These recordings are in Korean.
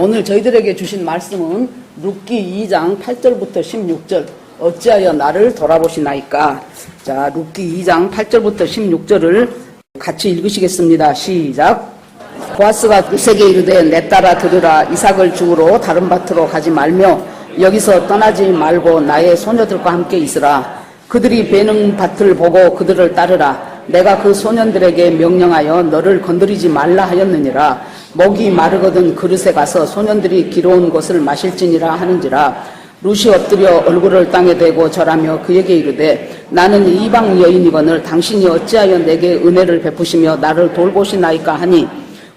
오늘 저희들에게 주신 말씀은 룻기 2장 8절부터 16절. 어찌하여 나를 돌아보시나이까. 자, 룻기 2장 8절부터 16절을 같이 읽으시겠습니다. 시작. 보아스가 룻에게 이르되 내 딸아 들으라. 이삭을 죽으러 다른 밭으로 가지 말며 여기서 떠나지 말고 나의 소녀들과 함께 있으라. 그들이 베는 밭을 보고 그들을 따르라. 내가 그 소년들에게 명령하여 너를 건드리지 말라 하였느니라. 목이 마르거든 그릇에 가서 소년들이 기러운 것을 마실지니라 하는지라. 룻이 엎드려 얼굴을 땅에 대고 절하며 그에게 이르되 나는 이방 여인이거늘 당신이 어찌하여 내게 은혜를 베푸시며 나를 돌보시나이까 하니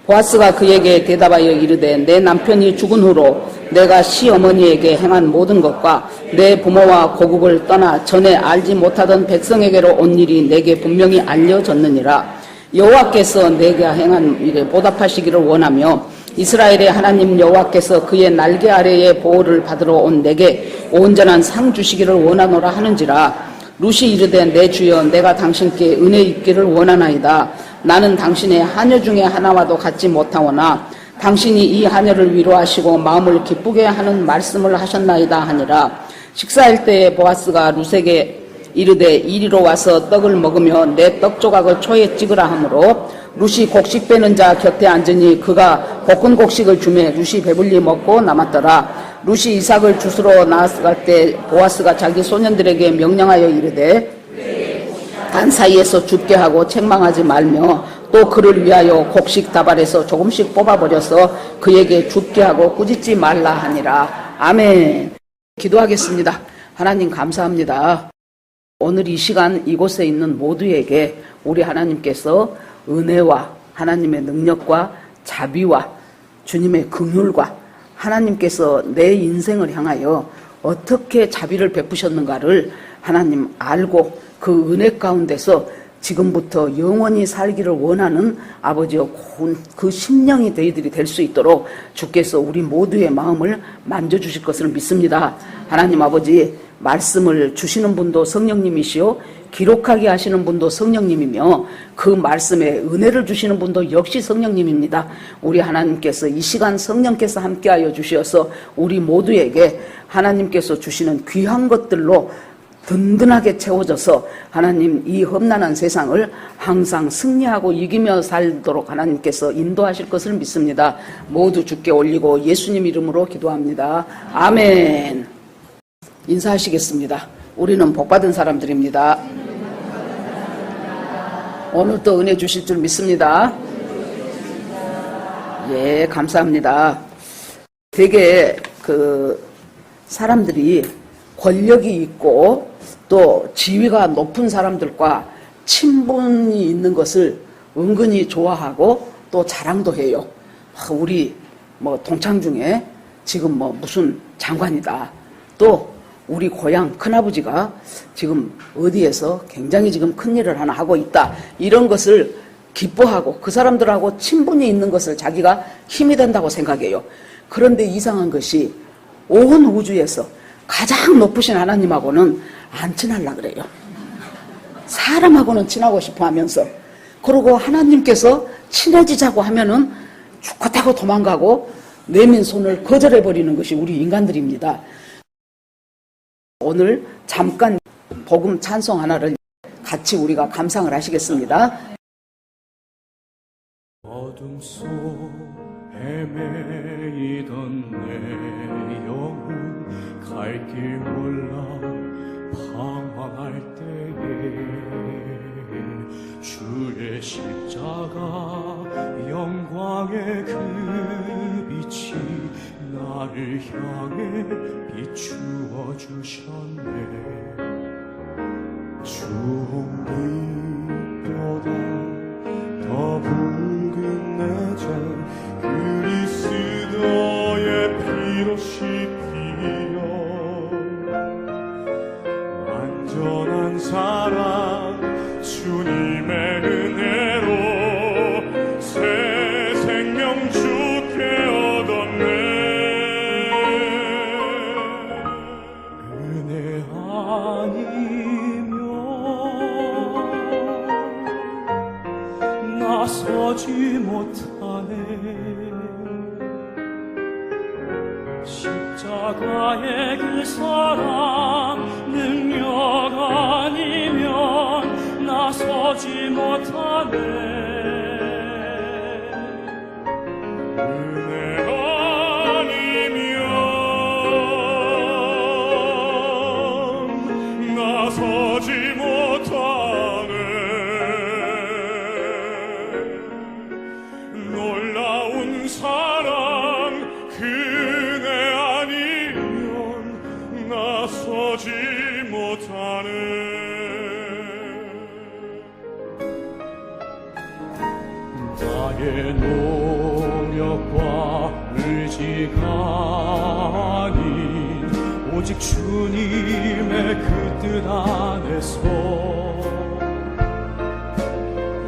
보아스가 그에게 대답하여 이르되 내 남편이 죽은 후로 내가 시어머니에게 행한 모든 것과 내 부모와 고국을 떠나 전에 알지 못하던 백성에게로 온 일이 내게 분명히 알려졌느니라. 여호와께서 내게 행한 일에 보답하시기를 원하며 이스라엘의 하나님 여호와께서 그의 날개 아래에 보호를 받으러 온 내게 온전한 상 주시기를 원하노라 하는지라. 룻이 이르되 내 주여 내가 당신께 은혜 있기를 원하나이다. 나는 당신의 하녀 중에 하나와도 같지 못하오나 당신이 이 하녀를 위로하시고 마음을 기쁘게 하는 말씀을 하셨나이다 하니라. 식사할 때에 보아스가 룻에게 이르되 이리로 와서 떡을 먹으며 내 떡 조각을 초에 찍으라 하므로 룻이 곡식 빼는 자 곁에 앉으니 그가 볶은 곡식을 주매 룻이 배불리 먹고 남았더라. 룻이 이삭을 주스러 나아갈 때 보아스가 자기 소년들에게 명령하여 이르되 단 사이에서 죽게 하고 책망하지 말며 또 그를 위하여 곡식 다발에서 조금씩 뽑아버려서 그에게 죽게 하고 꾸짖지 말라 하니라. 아멘. 기도하겠습니다. 하나님 감사합니다. 오늘 이 시간 이곳에 있는 모두에게 우리 하나님께서 은혜와 하나님의 능력과 자비와 주님의 긍휼과 하나님께서 내 인생을 향하여 어떻게 자비를 베푸셨는가를 하나님 알고 그 은혜 가운데서 지금부터 영원히 살기를 원하는 아버지의 그 심령이 저희들이 될 수 있도록 주께서 우리 모두의 마음을 만져주실 것을 믿습니다. 하나님 아버지, 말씀을 주시는 분도 성령님이시오 기록하게 하시는 분도 성령님이며 그 말씀에 은혜를 주시는 분도 역시 성령님입니다. 우리 하나님께서 이 시간 성령께서 함께하여 주시어서 우리 모두에게 하나님께서 주시는 귀한 것들로 든든하게 채워져서 하나님 이 험난한 세상을 항상 승리하고 이기며 살도록 하나님께서 인도하실 것을 믿습니다. 모두 주께 올리고 예수님 이름으로 기도합니다. 아멘. 인사하시겠습니다. 우리는 복받은 사람들입니다. 오늘도 은혜 주실 줄 믿습니다. 예, 감사합니다. 되게 사람들이 권력이 있고 또 지위가 높은 사람들과 친분이 있는 것을 은근히 좋아하고 또 자랑도 해요. 우리 동창 중에 지금 무슨 장관이다. 또 우리 고향 큰아버지가 지금 어디에서 굉장히 지금 큰일을 하나 하고 있다. 이런 것을 기뻐하고 그 사람들하고 친분이 있는 것을 자기가 힘이 된다고 생각해요. 그런데 이상한 것이 온 우주에서 가장 높으신 하나님하고는 안 친하려고 그래요. 사람하고는 친하고 싶어 하면서. 그리고 하나님께서 친해지자고 하면은 죽겠다고 도망가고 내민 손을 거절해버리는 것이 우리 인간들입니다. 오늘 잠깐 복음 찬송 하나를 같이 우리가 감상을 하시겠습니다. 어둠 속 헤매이던 내 영혼 갈 길 몰라 방황할 때에 주의 십자가 영광의 그 빛이 나를 향해 비추어 주셨네. 주홍빛보다 더 붉은 내 자 그리스도의 피로 씻기며 완전한 사랑 주님의 은혜로 새 생명 주께 얻었네. 은혜 아니면 나서지 못하네. 십자가의 그 사랑 능력 아니면 나서지 못하네. 은혜 아니면 나서지 못하네. 놀라운 사랑 그네 아니면 나서지 못하네. 나의 노력과 의지가 아닌 오직 주님의 그 뜻 안에서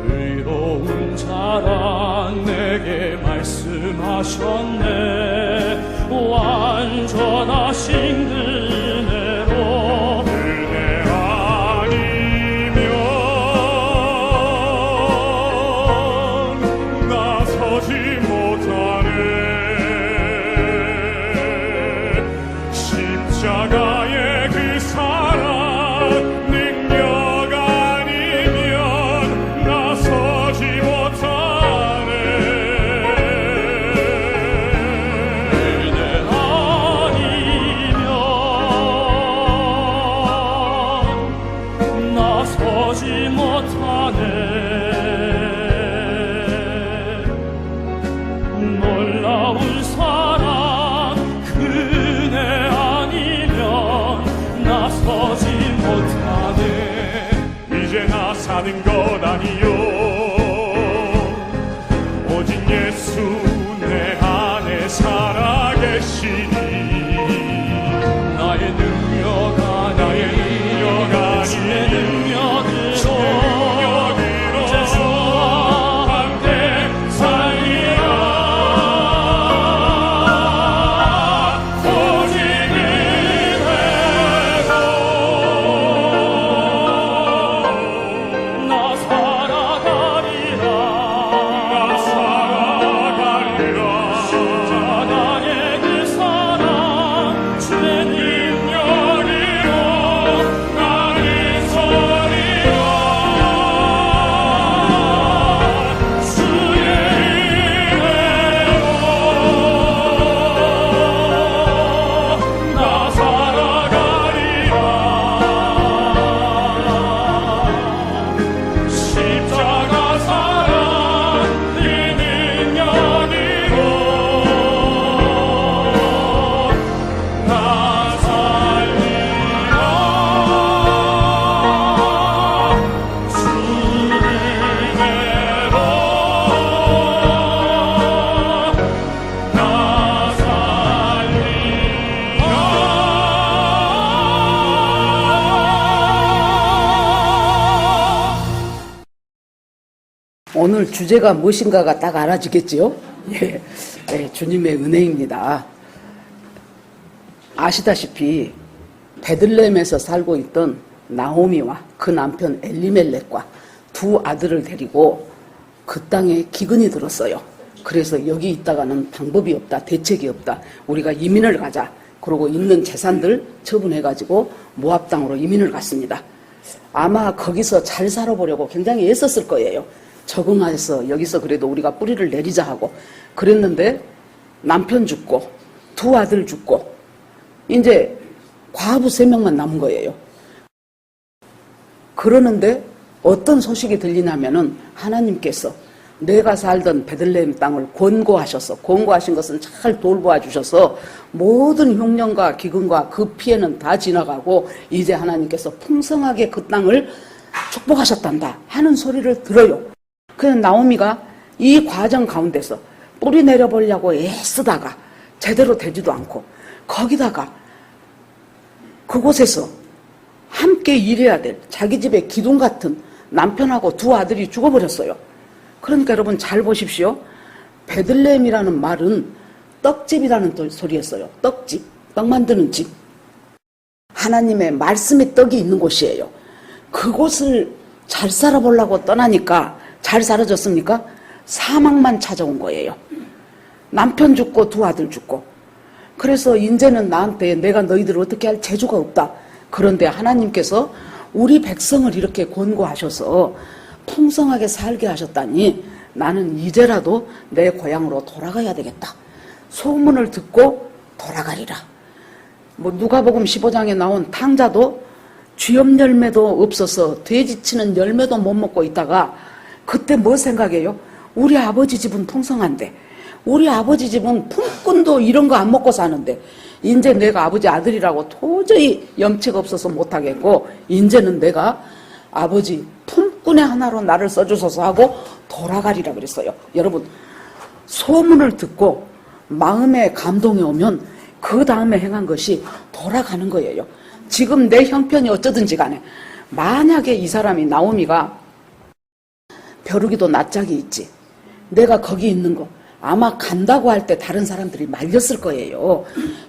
의로운 자란 내게 말씀하셨네. 완전하신 은혜로 은혜 아니면 나서지 못하네. 십자가의 그 사랑 능력 아니면 나서지 못하네. 은혜 아니면 나서지 못하네. 놀라운 사랑 그네 아니면 나서지 못하네. 이제 나 사는 것 아니요 오직 예수 내 안에 살아계시니. 나의 능력 아니요 주의 능력으로 이제 주와 함께 살리라. 오직 은혜로 나 살아가리라. 십자가의 그 사랑 주의 능력으로 나를 서리라. 주의 은혜로 나 살아가리라. 십자가 사랑 네 능력으로 나 살리라. 주 은혜로 나 살리라. 오늘 주제가 무엇인가가 딱 알아지겠지요? 예, 예, 주님의 은혜입니다. 아시다시피 베들레헴에서 살고 있던 나오미와 그 남편 엘리멜렉과 두 아들을 데리고 그 땅에 기근이 들었어요. 그래서 여기 있다가는 방법이 없다, 대책이 없다. 우리가 이민을 가자. 그러고 있는 재산들 처분해가지고 모압 땅으로 이민을 갔습니다. 아마 거기서 잘 살아보려고 굉장히 애썼을 거예요. 적응해서 여기서 그래도 우리가 뿌리를 내리자 하고 그랬는데 남편 죽고 두 아들 죽고 이제 과부 3명만 남은 거예요. 그러는데 어떤 소식이 들리냐면은 하나님께서 내가 살던 베들레헴 땅을 권고하셔서, 권고하신 것은 잘 돌보아 주셔서 모든 흉년과 기근과 그 피해는 다 지나가고 이제 하나님께서 풍성하게 그 땅을 축복하셨단다 하는 소리를 들어요. 그래서 나오미가 이 과정 가운데서 뿌리 내려보려고 애쓰다가 제대로 되지도 않고 거기다가 그곳에서 함께 일해야 될 자기 집의 기둥 같은 남편하고 두 아들이 죽어버렸어요. 그러니까 여러분 잘 보십시오. 베들레헴이라는 말은 떡집이라는 소리였어요. 떡집, 떡 만드는 집. 하나님의 말씀의 떡이 있는 곳이에요. 그곳을 잘 살아보려고 떠나니까 잘 살아졌습니까? 사망만 찾아온 거예요. 남편 죽고 두 아들 죽고 그래서 이제는 나한테 내가 너희들을 어떻게 할 재주가 없다. 그런데 하나님께서 우리 백성을 이렇게 권고하셔서 풍성하게 살게 하셨다니 나는 이제라도 내 고향으로 돌아가야 되겠다. 소문을 듣고 돌아가리라. 뭐 누가복음 15장에 나온 탕자도 쥐염 열매도 없어서 돼지치는 열매도 못 먹고 있다가 그때 뭐 생각해요? 우리 아버지 집은 풍성한데, 우리 아버지 집은 품꾼도 이런 거 안 먹고 사는데, 이제 내가 아버지 아들이라고 도저히 염치가 없어서 못하겠고, 이제는 내가 아버지 품꾼의 하나로 나를 써주소서 하고 돌아가리라 그랬어요. 여러분, 소문을 듣고 마음에 감동이 오면 그 다음에 행한 것이 돌아가는 거예요. 지금 내 형편이 어쩌든지 간에 만약에 이 사람이 나오미가 벼룩이도 낯짝이 있지, 내가 거기 있는 거 아마 간다고 할 때 다른 사람들이 말렸을 거예요.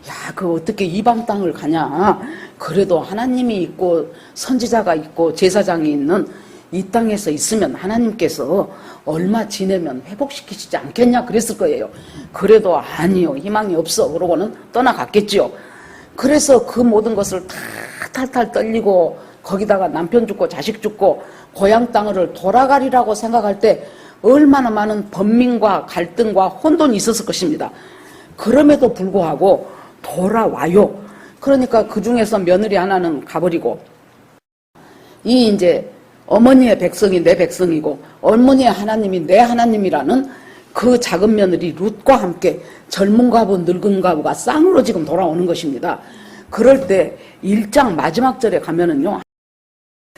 야, 그 어떻게 이방 땅을 가냐. 그래도 하나님이 있고 선지자가 있고 제사장이 있는 이 땅에서 있으면 하나님께서 얼마 지내면 회복시키시지 않겠냐 그랬을 거예요. 그래도 아니요, 희망이 없어 그러고는 떠나갔겠지요. 그래서 그 모든 것을 다 탈탈 떨리고 거기다가 남편 죽고 자식 죽고 고향 땅을 돌아가리라고 생각할 때 얼마나 많은 번민과 갈등과 혼돈이 있었을 것입니다. 그럼에도 불구하고 돌아와요. 그러니까 그 중에서 며느리 하나는 가버리고, 이 이제 어머니의 백성이 내 백성이고 어머니의 하나님이 내 하나님이라는 그 작은 며느리 룻과 함께 젊은 과부 늙은 과부가 쌍으로 지금 돌아오는 것입니다. 그럴 때 1장 마지막 절에 가면은요,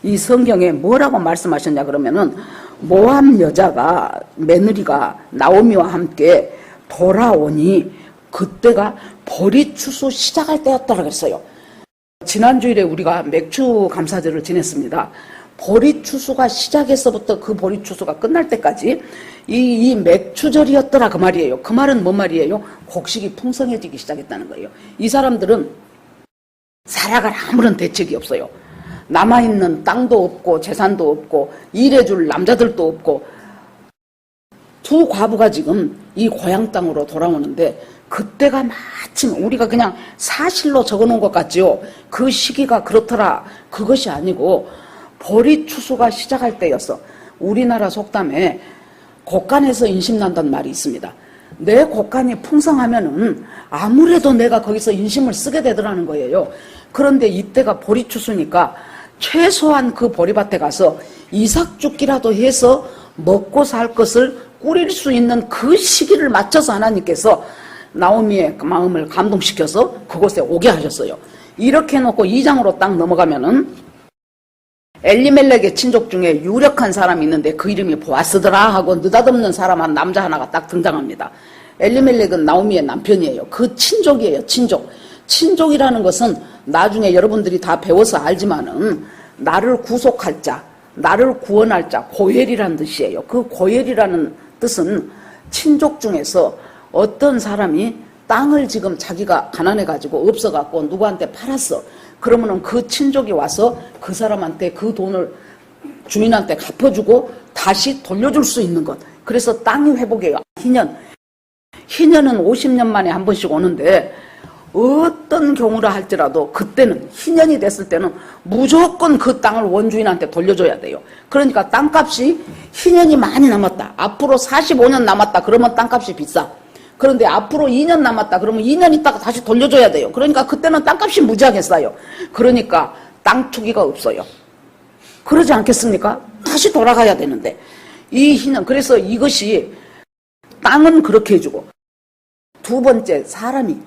이 성경에 뭐라고 말씀하셨냐 그러면은 모압 여자가 며느리가 나오미와 함께 돌아오니 그때가 보리 추수 시작할 때였다고 했어요. 지난주일에 우리가 맥추 감사절을 지냈습니다. 보리 추수가 시작해서부터 그 보리 추수가 끝날 때까지 이 맥추절이었더라 그 말이에요. 그 말은 뭔 말이에요? 곡식이 풍성해지기 시작했다는 거예요. 이 사람들은 살아갈 아무런 대책이 없어요. 남아있는 땅도 없고 재산도 없고 일해줄 남자들도 없고, 두 과부가 지금 이 고향 땅으로 돌아오는데 그때가 마침 우리가 그냥 사실로 적어놓은 것 같지요. 그 시기가 그렇더라. 그것이 아니고 보리 추수가 시작할 때였어. 우리나라 속담에 곡간에서 인심 난다는 말이 있습니다. 내 곡간이 풍성하면은 아무래도 내가 거기서 인심을 쓰게 되더라는 거예요. 그런데 이때가 보리 추수니까 최소한 그 보리밭에 가서 이삭죽기라도 해서 먹고 살 것을 꾸릴 수 있는 그 시기를 맞춰서 하나님께서 나오미의 마음을 감동시켜서 그곳에 오게 하셨어요. 이렇게 해놓고 2장으로 딱 넘어가면은 엘리멜렉의 친족 중에 유력한 사람이 있는데 그 이름이 보아스더라 하고 느닷없는 사람 한 남자 하나가 딱 등장합니다. 엘리멜렉은 나오미의 남편이에요. 그 친족이에요. 친족이라는 것은 나중에 여러분들이 다 배워서 알지만은 나를 구속할 자, 나를 구원할 자, 고엘이라는 뜻이에요. 그 고엘이라는 뜻은 친족 중에서 어떤 사람이 땅을 지금 자기가 가난해가지고 없어갖고 누구한테 팔았어. 그러면은 그 친족이 와서 그 사람한테 그 돈을 주인한테 갚아주고 다시 돌려줄 수 있는 것. 그래서 땅이 회복해요. 희년은 50년 만에 한 번씩 오는데 어떤 경우라 할지라도 그때는 희년이 됐을 때는 무조건 그 땅을 원주인한테 돌려줘야 돼요. 그러니까 땅값이 희년이 많이 남았다, 앞으로 45년 남았다 그러면 땅값이 비싸. 그런데 앞으로 2년 남았다 그러면 2년 있다가 다시 돌려줘야 돼요. 그러니까 그때는 땅값이 무지하게 싸요. 그러니까 땅 투기가 없어요. 그러지 않겠습니까? 다시 돌아가야 되는데 이 희년, 그래서 이것이 땅은 그렇게 해주고, 두 번째, 사람이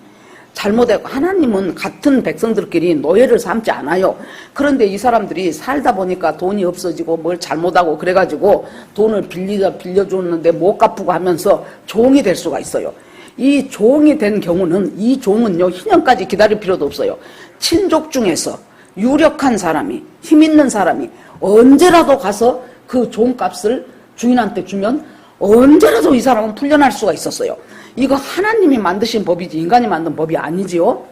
잘못했고, 하나님은 같은 백성들끼리 노예를 삼지 않아요. 그런데 이 사람들이 살다 보니까 돈이 없어지고 뭘 잘못하고 그래가지고 돈을 빌려줬는데 못 갚고 하면서 종이 될 수가 있어요. 이 종이 된 경우는, 이 종은요, 희년까지 기다릴 필요도 없어요. 친족 중에서 유력한 사람이, 힘 있는 사람이 언제라도 가서 그 종값을 주인한테 주면 언제라도 이 사람은 풀려날 수가 있었어요. 이거 하나님이 만드신 법이지 인간이 만든 법이 아니지요.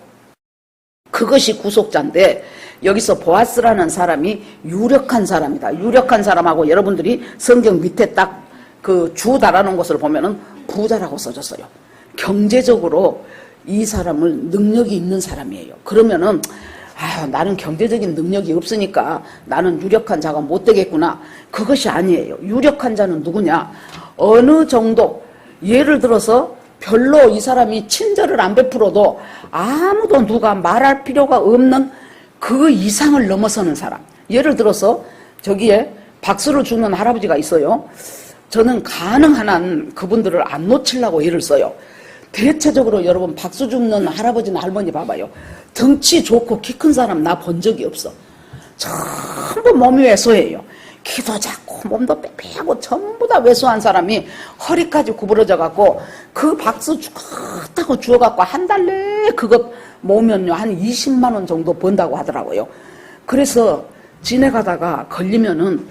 그것이 구속자인데 여기서 보아스라는 사람이 유력한 사람이다. 유력한 사람하고 여러분들이 성경 밑에 딱 그 주 달아놓은 것을 보면은 부자라고 써졌어요. 경제적으로 이 사람을 능력이 있는 사람이에요. 그러면은 나는 경제적인 능력이 없으니까 나는 유력한 자가 못 되겠구나. 그것이 아니에요. 유력한 자는 누구냐? 어느 정도 예를 들어서 별로 이 사람이 친절을 안 베풀어도 아무도 누가 말할 필요가 없는 그 이상을 넘어서는 사람. 예를 들어서 저기에 박수를 주는 할아버지가 있어요. 저는 가능한 한 그분들을 안 놓치려고 예를 써요. 대체적으로 여러분 박수 주는 할아버지나 할머니 봐봐요. 덩치 좋고 키 큰 사람 나 본 적이 없어. 전부 몸이 왜소해요. 키도 작고 몸도 빼빼하고 전부 다 왜소한 사람이 허리까지 구부러져 갖고 그 박수 주겠다고 주워갖고 한 달 내에 그것 모으면요 한 20만 원 정도 번다고 하더라고요. 그래서 지내가다가 걸리면은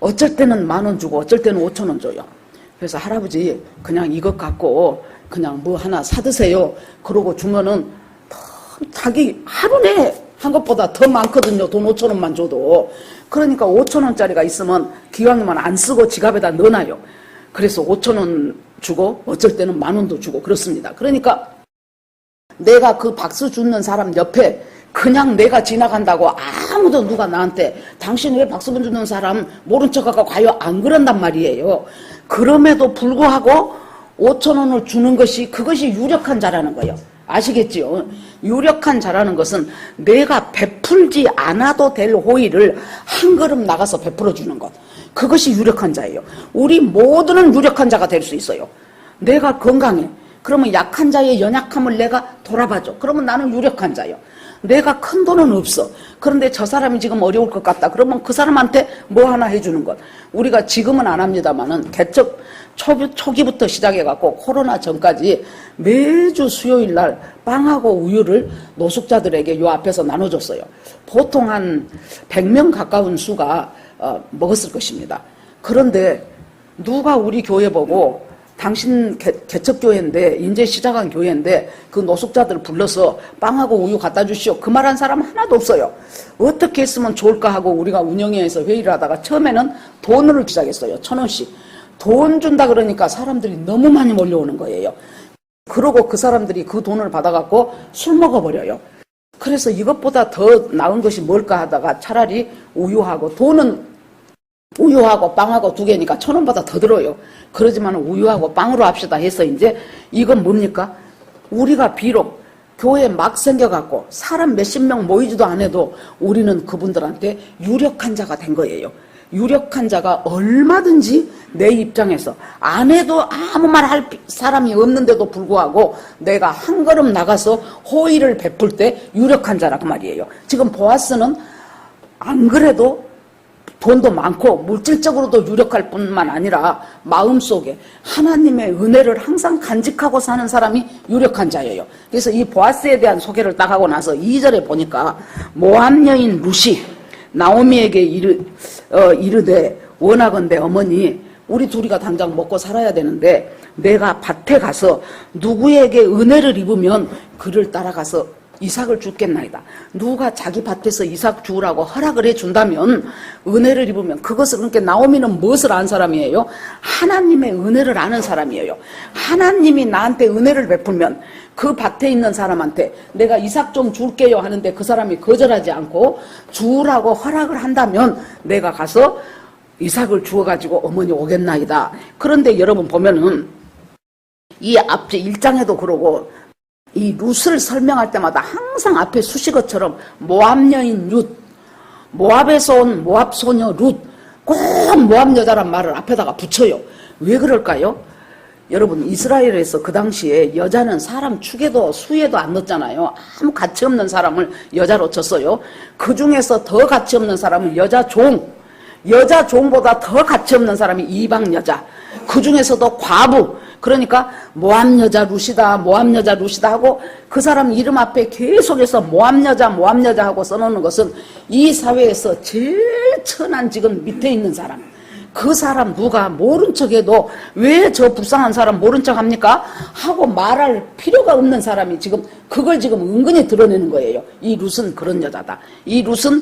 어쩔 때는 10,000원 주고 어쩔 때는 5,000원 줘요. 그래서 할아버지 그냥 이것 갖고 그냥 뭐 하나 사드세요. 그러고 주면은 자기 하루 내에 한 것보다 더 많거든요. 돈 5,000원만 줘도. 그러니까 5,000원짜리가 있으면 기왕이면 안 쓰고 지갑에다 넣어놔요. 그래서 5,000원 주고 어쩔 때는 10,000원도 주고 그렇습니다. 그러니까 내가 그 박수 주는 사람 옆에 그냥 내가 지나간다고 아무도 누가 나한테 당신 왜 박수 주는 사람 모른 척하고 가요? 안 그런단 말이에요. 그럼에도 불구하고 5,000원을 주는 것이 그것이 유력한 자라는 거예요. 아시겠지요? 유력한 자라는 것은 내가 베풀지 않아도 될 호의를 한 걸음 나가서 베풀어 주는 것. 그것이 유력한 자예요. 우리 모두는 유력한 자가 될 수 있어요. 내가 건강해. 그러면 약한 자의 연약함을 내가 돌아봐줘. 그러면 나는 유력한 자예요. 내가 큰 돈은 없어. 그런데 저 사람이 지금 어려울 것 같다. 그러면 그 사람한테 뭐 하나 해주는 것. 우리가 지금은 안 합니다만은 개척 초기부터 시작해갖고 코로나 전까지 매주 수요일 날 빵하고 우유를 노숙자들에게 요 앞에서 나눠줬어요. 보통 한 100명 가까운 수가 먹었을 것입니다. 그런데 누가 우리 교회 보고 당신 개척교회인데 이제 시작한 교회인데 그 노숙자들을 불러서 빵하고 우유 갖다 주시오. 그 말한 사람 하나도 없어요. 어떻게 했으면 좋을까 하고 우리가 운영회에서 회의를 하다가 처음에는 돈을 시작했어요. 1,000원씩. 돈 준다 그러니까 사람들이 너무 많이 몰려오는 거예요. 그러고 그 사람들이 그 돈을 받아갖고 술 먹어버려요. 그래서 이것보다 더 나은 것이 뭘까 하다가 차라리 우유하고 돈은 우유하고 빵하고 2개니까 1,000원보다 더 들어요. 그러지만 우유하고 빵으로 합시다 해서 이제 이건 뭡니까? 우리가 비록 교회 막 생겨갖고 사람 몇십 명 모이지도 않아도 우리는 그분들한테 유력한 자가 된 거예요. 유력한 자가 얼마든지 내 입장에서 안 해도 아무 말 할 사람이 없는데도 불구하고 내가 한 걸음 나가서 호의를 베풀 때 유력한 자라고 말이에요. 지금 보아스는 안 그래도 돈도 많고 물질적으로도 유력할 뿐만 아니라 마음속에 하나님의 은혜를 항상 간직하고 사는 사람이 유력한 자예요. 그래서 이 보아스에 대한 소개를 딱 하고 나서 2절에 보니까 모압 여인 룻이 나오미에게 이르되 원하건대 어머니 우리 둘이가 당장 먹고 살아야 되는데 내가 밭에 가서 누구에게 은혜를 입으면 그를 따라가서 이삭을 주겠나이다. 누가 자기 밭에서 이삭 주우라고 허락을 해준다면 은혜를 입으면 그것을 그러니까 나오미는 무엇을 아는 사람이에요? 하나님의 은혜를 아는 사람이에요. 하나님이 나한테 은혜를 베풀면 그 밭에 있는 사람한테 내가 이삭 좀 줄게요 하는데 그 사람이 거절하지 않고 주우라고 허락을 한다면 내가 가서 이삭을 주워가지고 어머니 오겠나이다. 그런데 여러분 보면은 이 앞에 1장에도 그러고 이 룻을 설명할 때마다 항상 앞에 수식어처럼 모압 여인 룻, 모압에서 온 모압 소녀 룻, 꼭 모압 여자란 말을 앞에다가 붙여요. 왜 그럴까요? 여러분 이스라엘에서 그 당시에 여자는 사람 축에도 수에도 안 넣었잖아요. 아무 가치 없는 사람을 여자로 쳤어요. 그 중에서 더 가치 없는 사람은 여자 종보다 더 가치 없는 사람이 이방 여자. 그 중에서도 과부. 그러니까 모압 여자 룻이다 모압 여자 룻이다 하고 그 사람 이름 앞에 계속해서 모압 여자 하고 써놓는 것은 이 사회에서 제일 천한 지금 밑에 있는 사람. 그 사람 누가 모른 척해도 왜 저 불쌍한 사람 모른 척 합니까? 하고 말할 필요가 없는 사람이 지금 그걸 지금 은근히 드러내는 거예요. 이 룻은 그런 여자다. 이 룻은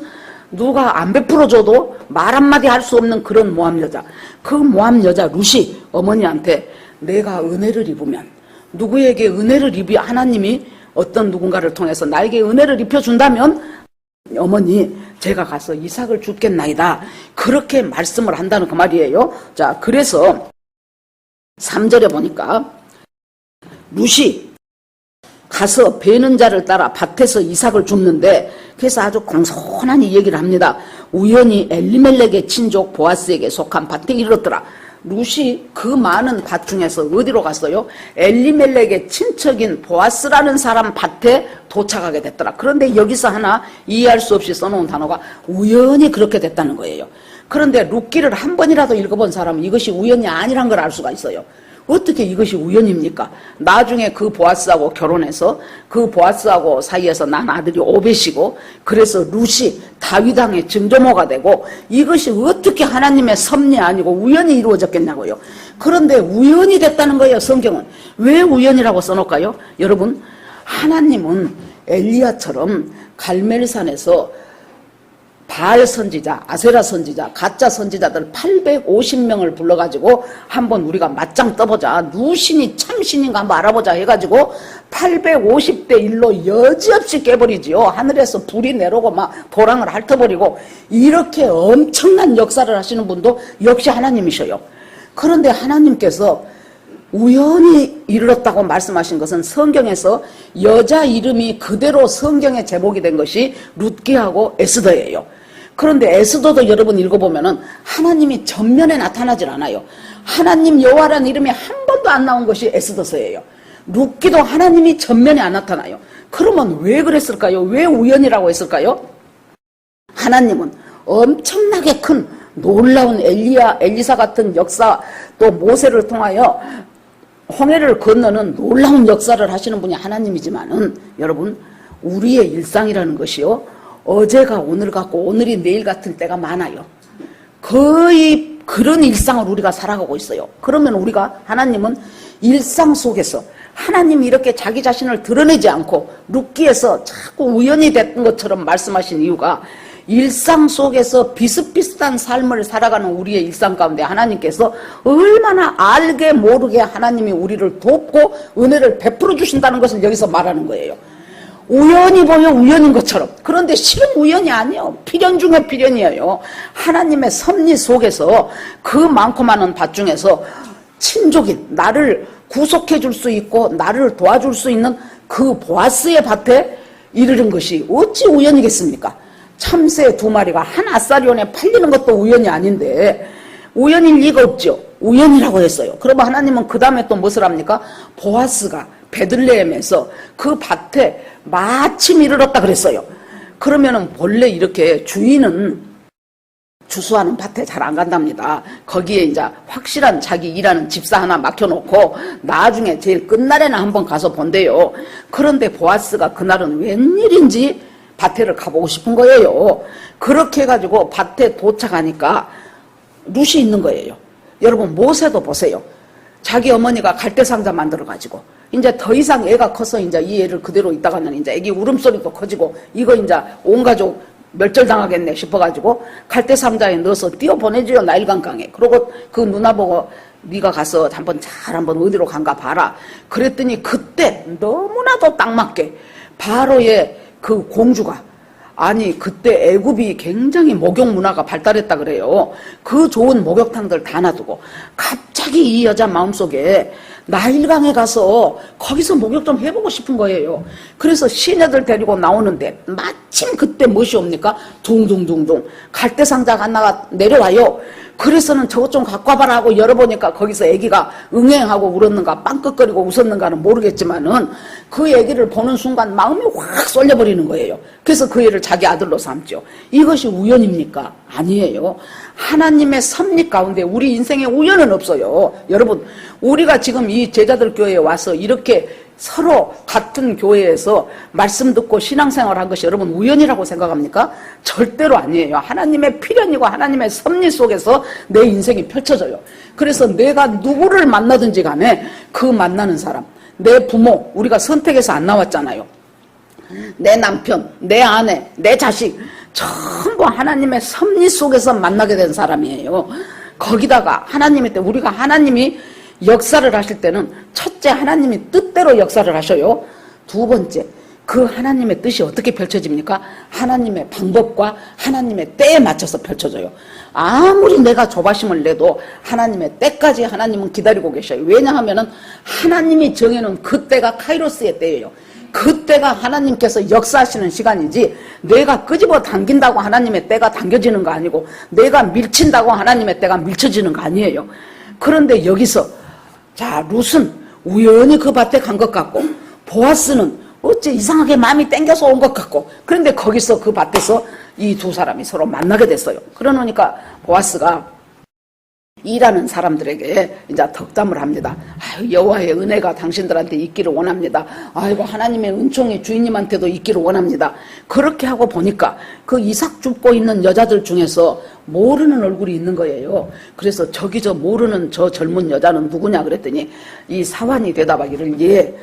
누가 안 베풀어줘도 말 한마디 할 수 없는 그런 모압 여자. 그 모압 여자 룻이 어머니한테 내가 은혜를 입으면 누구에게 은혜를 하나님이 어떤 누군가를 통해서 나에게 은혜를 입혀준다면 어머니 제가 가서 이삭을 줍겠나이다. 그렇게 말씀을 한다는 그 말이에요. 자, 그래서 3절에 보니까 룻이 가서 베는 자를 따라 밭에서 이삭을 줍는데, 그래서 아주 공손하니 얘기를 합니다. 우연히 엘리멜렉의 친족 보아스에게 속한 밭에 이르렀더라. 룻이 그 많은 밭 중에서 어디로 갔어요? 엘리멜렉의 친척인 보아스라는 사람 밭에 도착하게 됐더라. 그런데 여기서 하나 이해할 수 없이 써놓은 단어가 우연히 그렇게 됐다는 거예요. 그런데 룻기를 한 번이라도 읽어본 사람은 이것이 우연이 아니란 걸 알 수가 있어요. 어떻게 이것이 우연입니까? 나중에 그 보아스하고 결혼해서 그 보아스하고 사이에서 난 아들이 오벳이고, 그래서 룻이 다윗왕의 증조모가 되고, 이것이 어떻게 하나님의 섭리 아니고 우연히 이루어졌겠냐고요. 그런데 우연이 됐다는 거예요. 성경은 왜 우연이라고 써놓을까요? 여러분, 하나님은 엘리야처럼 갈멜산에서 바알 선지자, 아세라 선지자, 가짜 선지자들 850명을 불러가지고 한번 우리가 맞짱 떠보자, 누신이 참신인가 한번 알아보자 해가지고 850대 1로 여지없이 깨버리지요. 하늘에서 불이 내려오고 막 도랑을 핥아버리고, 이렇게 엄청난 역사를 하시는 분도 역시 하나님이셔요. 그런데 하나님께서 우연히 이르렀다고 말씀하신 것은 성경에서 여자 이름이 그대로 성경에 제목이 된 것이 룻기하고 에스더예요. 그런데 에스더도 여러분 읽어보면은 하나님이 전면에 나타나질 않아요. 하나님 여호와라는 이름이 한 번도 안 나온 것이 에스더서예요. 룻기도 하나님이 전면에 안 나타나요. 그러면 왜 그랬을까요? 왜 우연이라고 했을까요? 하나님은 엄청나게 큰 놀라운 엘리사 같은 역사, 또 모세를 통하여 홍해를 건너는 놀라운 역사를 하시는 분이 하나님이지만은, 여러분, 우리의 일상이라는 것이요, 어제가 오늘 같고 오늘이 내일 같은 때가 많아요. 거의 그런 일상을 우리가 살아가고 있어요. 그러면 하나님은 일상 속에서 하나님이 이렇게 자기 자신을 드러내지 않고 룻기에서 자꾸 우연히 됐던 것처럼 말씀하신 이유가, 일상 속에서 비슷비슷한 삶을 살아가는 우리의 일상 가운데 하나님께서 얼마나 알게 모르게 하나님이 우리를 돕고 은혜를 베풀어 주신다는 것을 여기서 말하는 거예요. 우연히 보여 우연인 것처럼. 그런데 실은 우연이 아니에요. 필연 중에 필연이에요. 하나님의 섭리 속에서 그 많고 많은 밭 중에서 친족인 나를 구속해 줄 수 있고 나를 도와줄 수 있는 그 보아스의 밭에 이르는 것이 어찌 우연이겠습니까? 참새 2마리가 한 아사리온에 팔리는 것도 우연이 아닌데 우연일 리가 없죠. 우연이라고 했어요. 그러면 하나님은 그 다음에 또 무엇을 합니까? 보아스가 베들레헴에서 그 밭에 마침 이르렀다 그랬어요. 그러면은 본래 이렇게 주인은 주수하는 밭에 잘 안 간답니다. 거기에 이제 확실한 자기 일하는 집사 하나 맡겨놓고 나중에 제일 끝날에는 한번 가서 본대요. 그런데 보아스가 그날은 웬일인지 밭에를 가보고 싶은 거예요. 그렇게 해가지고 밭에 도착하니까 룻이 있는 거예요. 여러분, 모세도 보세요. 자기 어머니가 갈대상자 만들어가지고 이제 더 이상 애가 커서 이제 이 애를 그대로 있다가는 이제 애기 울음소리도 커지고 이거 이제 온 가족 멸절당하겠네 싶어가지고 갈대상자에 넣어서 띄워보내줘요. 나일강강에. 그러고 그 누나 보고 네가 가서 한번 어디로 간가 봐라. 그랬더니 그때 너무나도 딱 맞게 바로의 그 공주가, 아니 그때 애굽이 굉장히 목욕 문화가 발달했다 그래요. 그 좋은 목욕탕들 다 놔두고 갑자기 이 여자 마음속에 나일강에 가서 거기서 목욕 좀 해보고 싶은 거예요. 그래서 시녀들 데리고 나오는데 마침 그때 무엇이 옵니까? 둥둥둥둥 갈대상자가 하나가 내려와요. 그래서는 저것 좀 갖고 와봐라 하고 열어보니까 거기서 애기가 응행하고 울었는가 빵긋거리고 웃었는가는 모르겠지만은 그 애기를 보는 순간 마음이 확 쏠려버리는 거예요. 그래서 그 애를 자기 아들로 삼죠. 이것이 우연입니까? 아니에요. 하나님의 섭리 가운데 우리 인생에 우연은 없어요. 여러분, 우리가 지금 이 제자들 교회에 와서 이렇게 서로 같은 교회에서 말씀 듣고 신앙생활 한 것이 여러분 우연이라고 생각합니까? 절대로 아니에요. 하나님의 필연이고 하나님의 섭리 속에서 내 인생이 펼쳐져요. 그래서 내가 누구를 만나든지 간에 그 만나는 사람, 내 부모, 우리가 선택해서 안 나왔잖아요. 내 남편, 내 아내, 내 자식 전부 하나님의 섭리 속에서 만나게 된 사람이에요. 거기다가 하나님의 때 우리가 하나님이 역사를 하실 때는 첫째 하나님이 뜻 뜻대로 역사를 하셔요. 두 번째, 그 하나님의 뜻이 어떻게 펼쳐집니까? 하나님의 방법과 하나님의 때에 맞춰서 펼쳐져요. 아무리 내가 조바심을 내도 하나님의 때까지 하나님은 기다리고 계셔요. 왜냐하면은 하나님이 정해놓은 그 때가 카이로스의 때예요. 그 때가 하나님께서 역사하시는 시간이지, 내가 끄집어 당긴다고 하나님의 때가 당겨지는 거 아니고, 내가 밀친다고 하나님의 때가 밀쳐지는 거 아니에요. 그런데 여기서 자, 룻은 우연히 그 밭에 간 것 같고, 보아스는 어째 이상하게 마음이 땡겨서 온 것 같고, 그런데 거기서 그 밭에서 이 두 사람이 서로 만나게 됐어요. 그러니까 보아스가 일하는 사람들에게 이제 덕담을 합니다. 아유, 여호와의 은혜가 당신들한테 있기를 원합니다. 아이고, 하나님의 은총이 주인님한테도 있기를 원합니다. 그렇게 하고 보니까 그 이삭 줍고 있는 여자들 중에서 모르는 얼굴이 있는 거예요. 그래서 저기 저 모르는 저 젊은 여자는 누구냐 그랬더니 이 사환이 대답하기를, 예,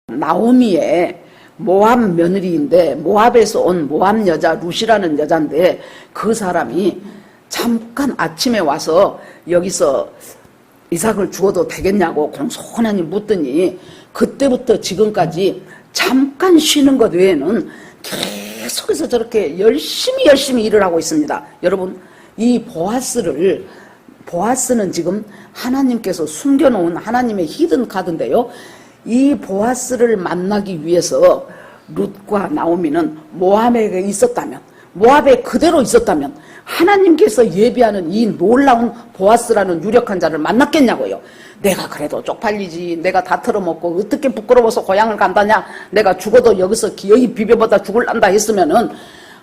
나오미의 모압 며느리인데, 모압에서 온 모압 여자 룻이라는 여자인데, 그 사람이 잠깐 아침에 와서 여기서 이삭을 주어도 되겠냐고 공손하니 묻더니, 그때부터 지금까지 잠깐 쉬는 것 외에는 계속해서 저렇게 열심히 일을 하고 있습니다. 여러분, 이 보아스는 지금 하나님께서 숨겨놓은 하나님의 히든 카드인데요, 이 보아스를 만나기 위해서 룻과 나오미는 모압에 있었다면, 모압에 그대로 있었다면 하나님께서 예비하는 이 놀라운 보아스라는 유력한 자를 만났겠냐고요. 내가 그래도 쪽팔리지, 내가 다 털어먹고 어떻게 부끄러워서 고향을 간다냐, 내가 죽어도 여기서 기어이 비벼보다 죽을란다 했으면은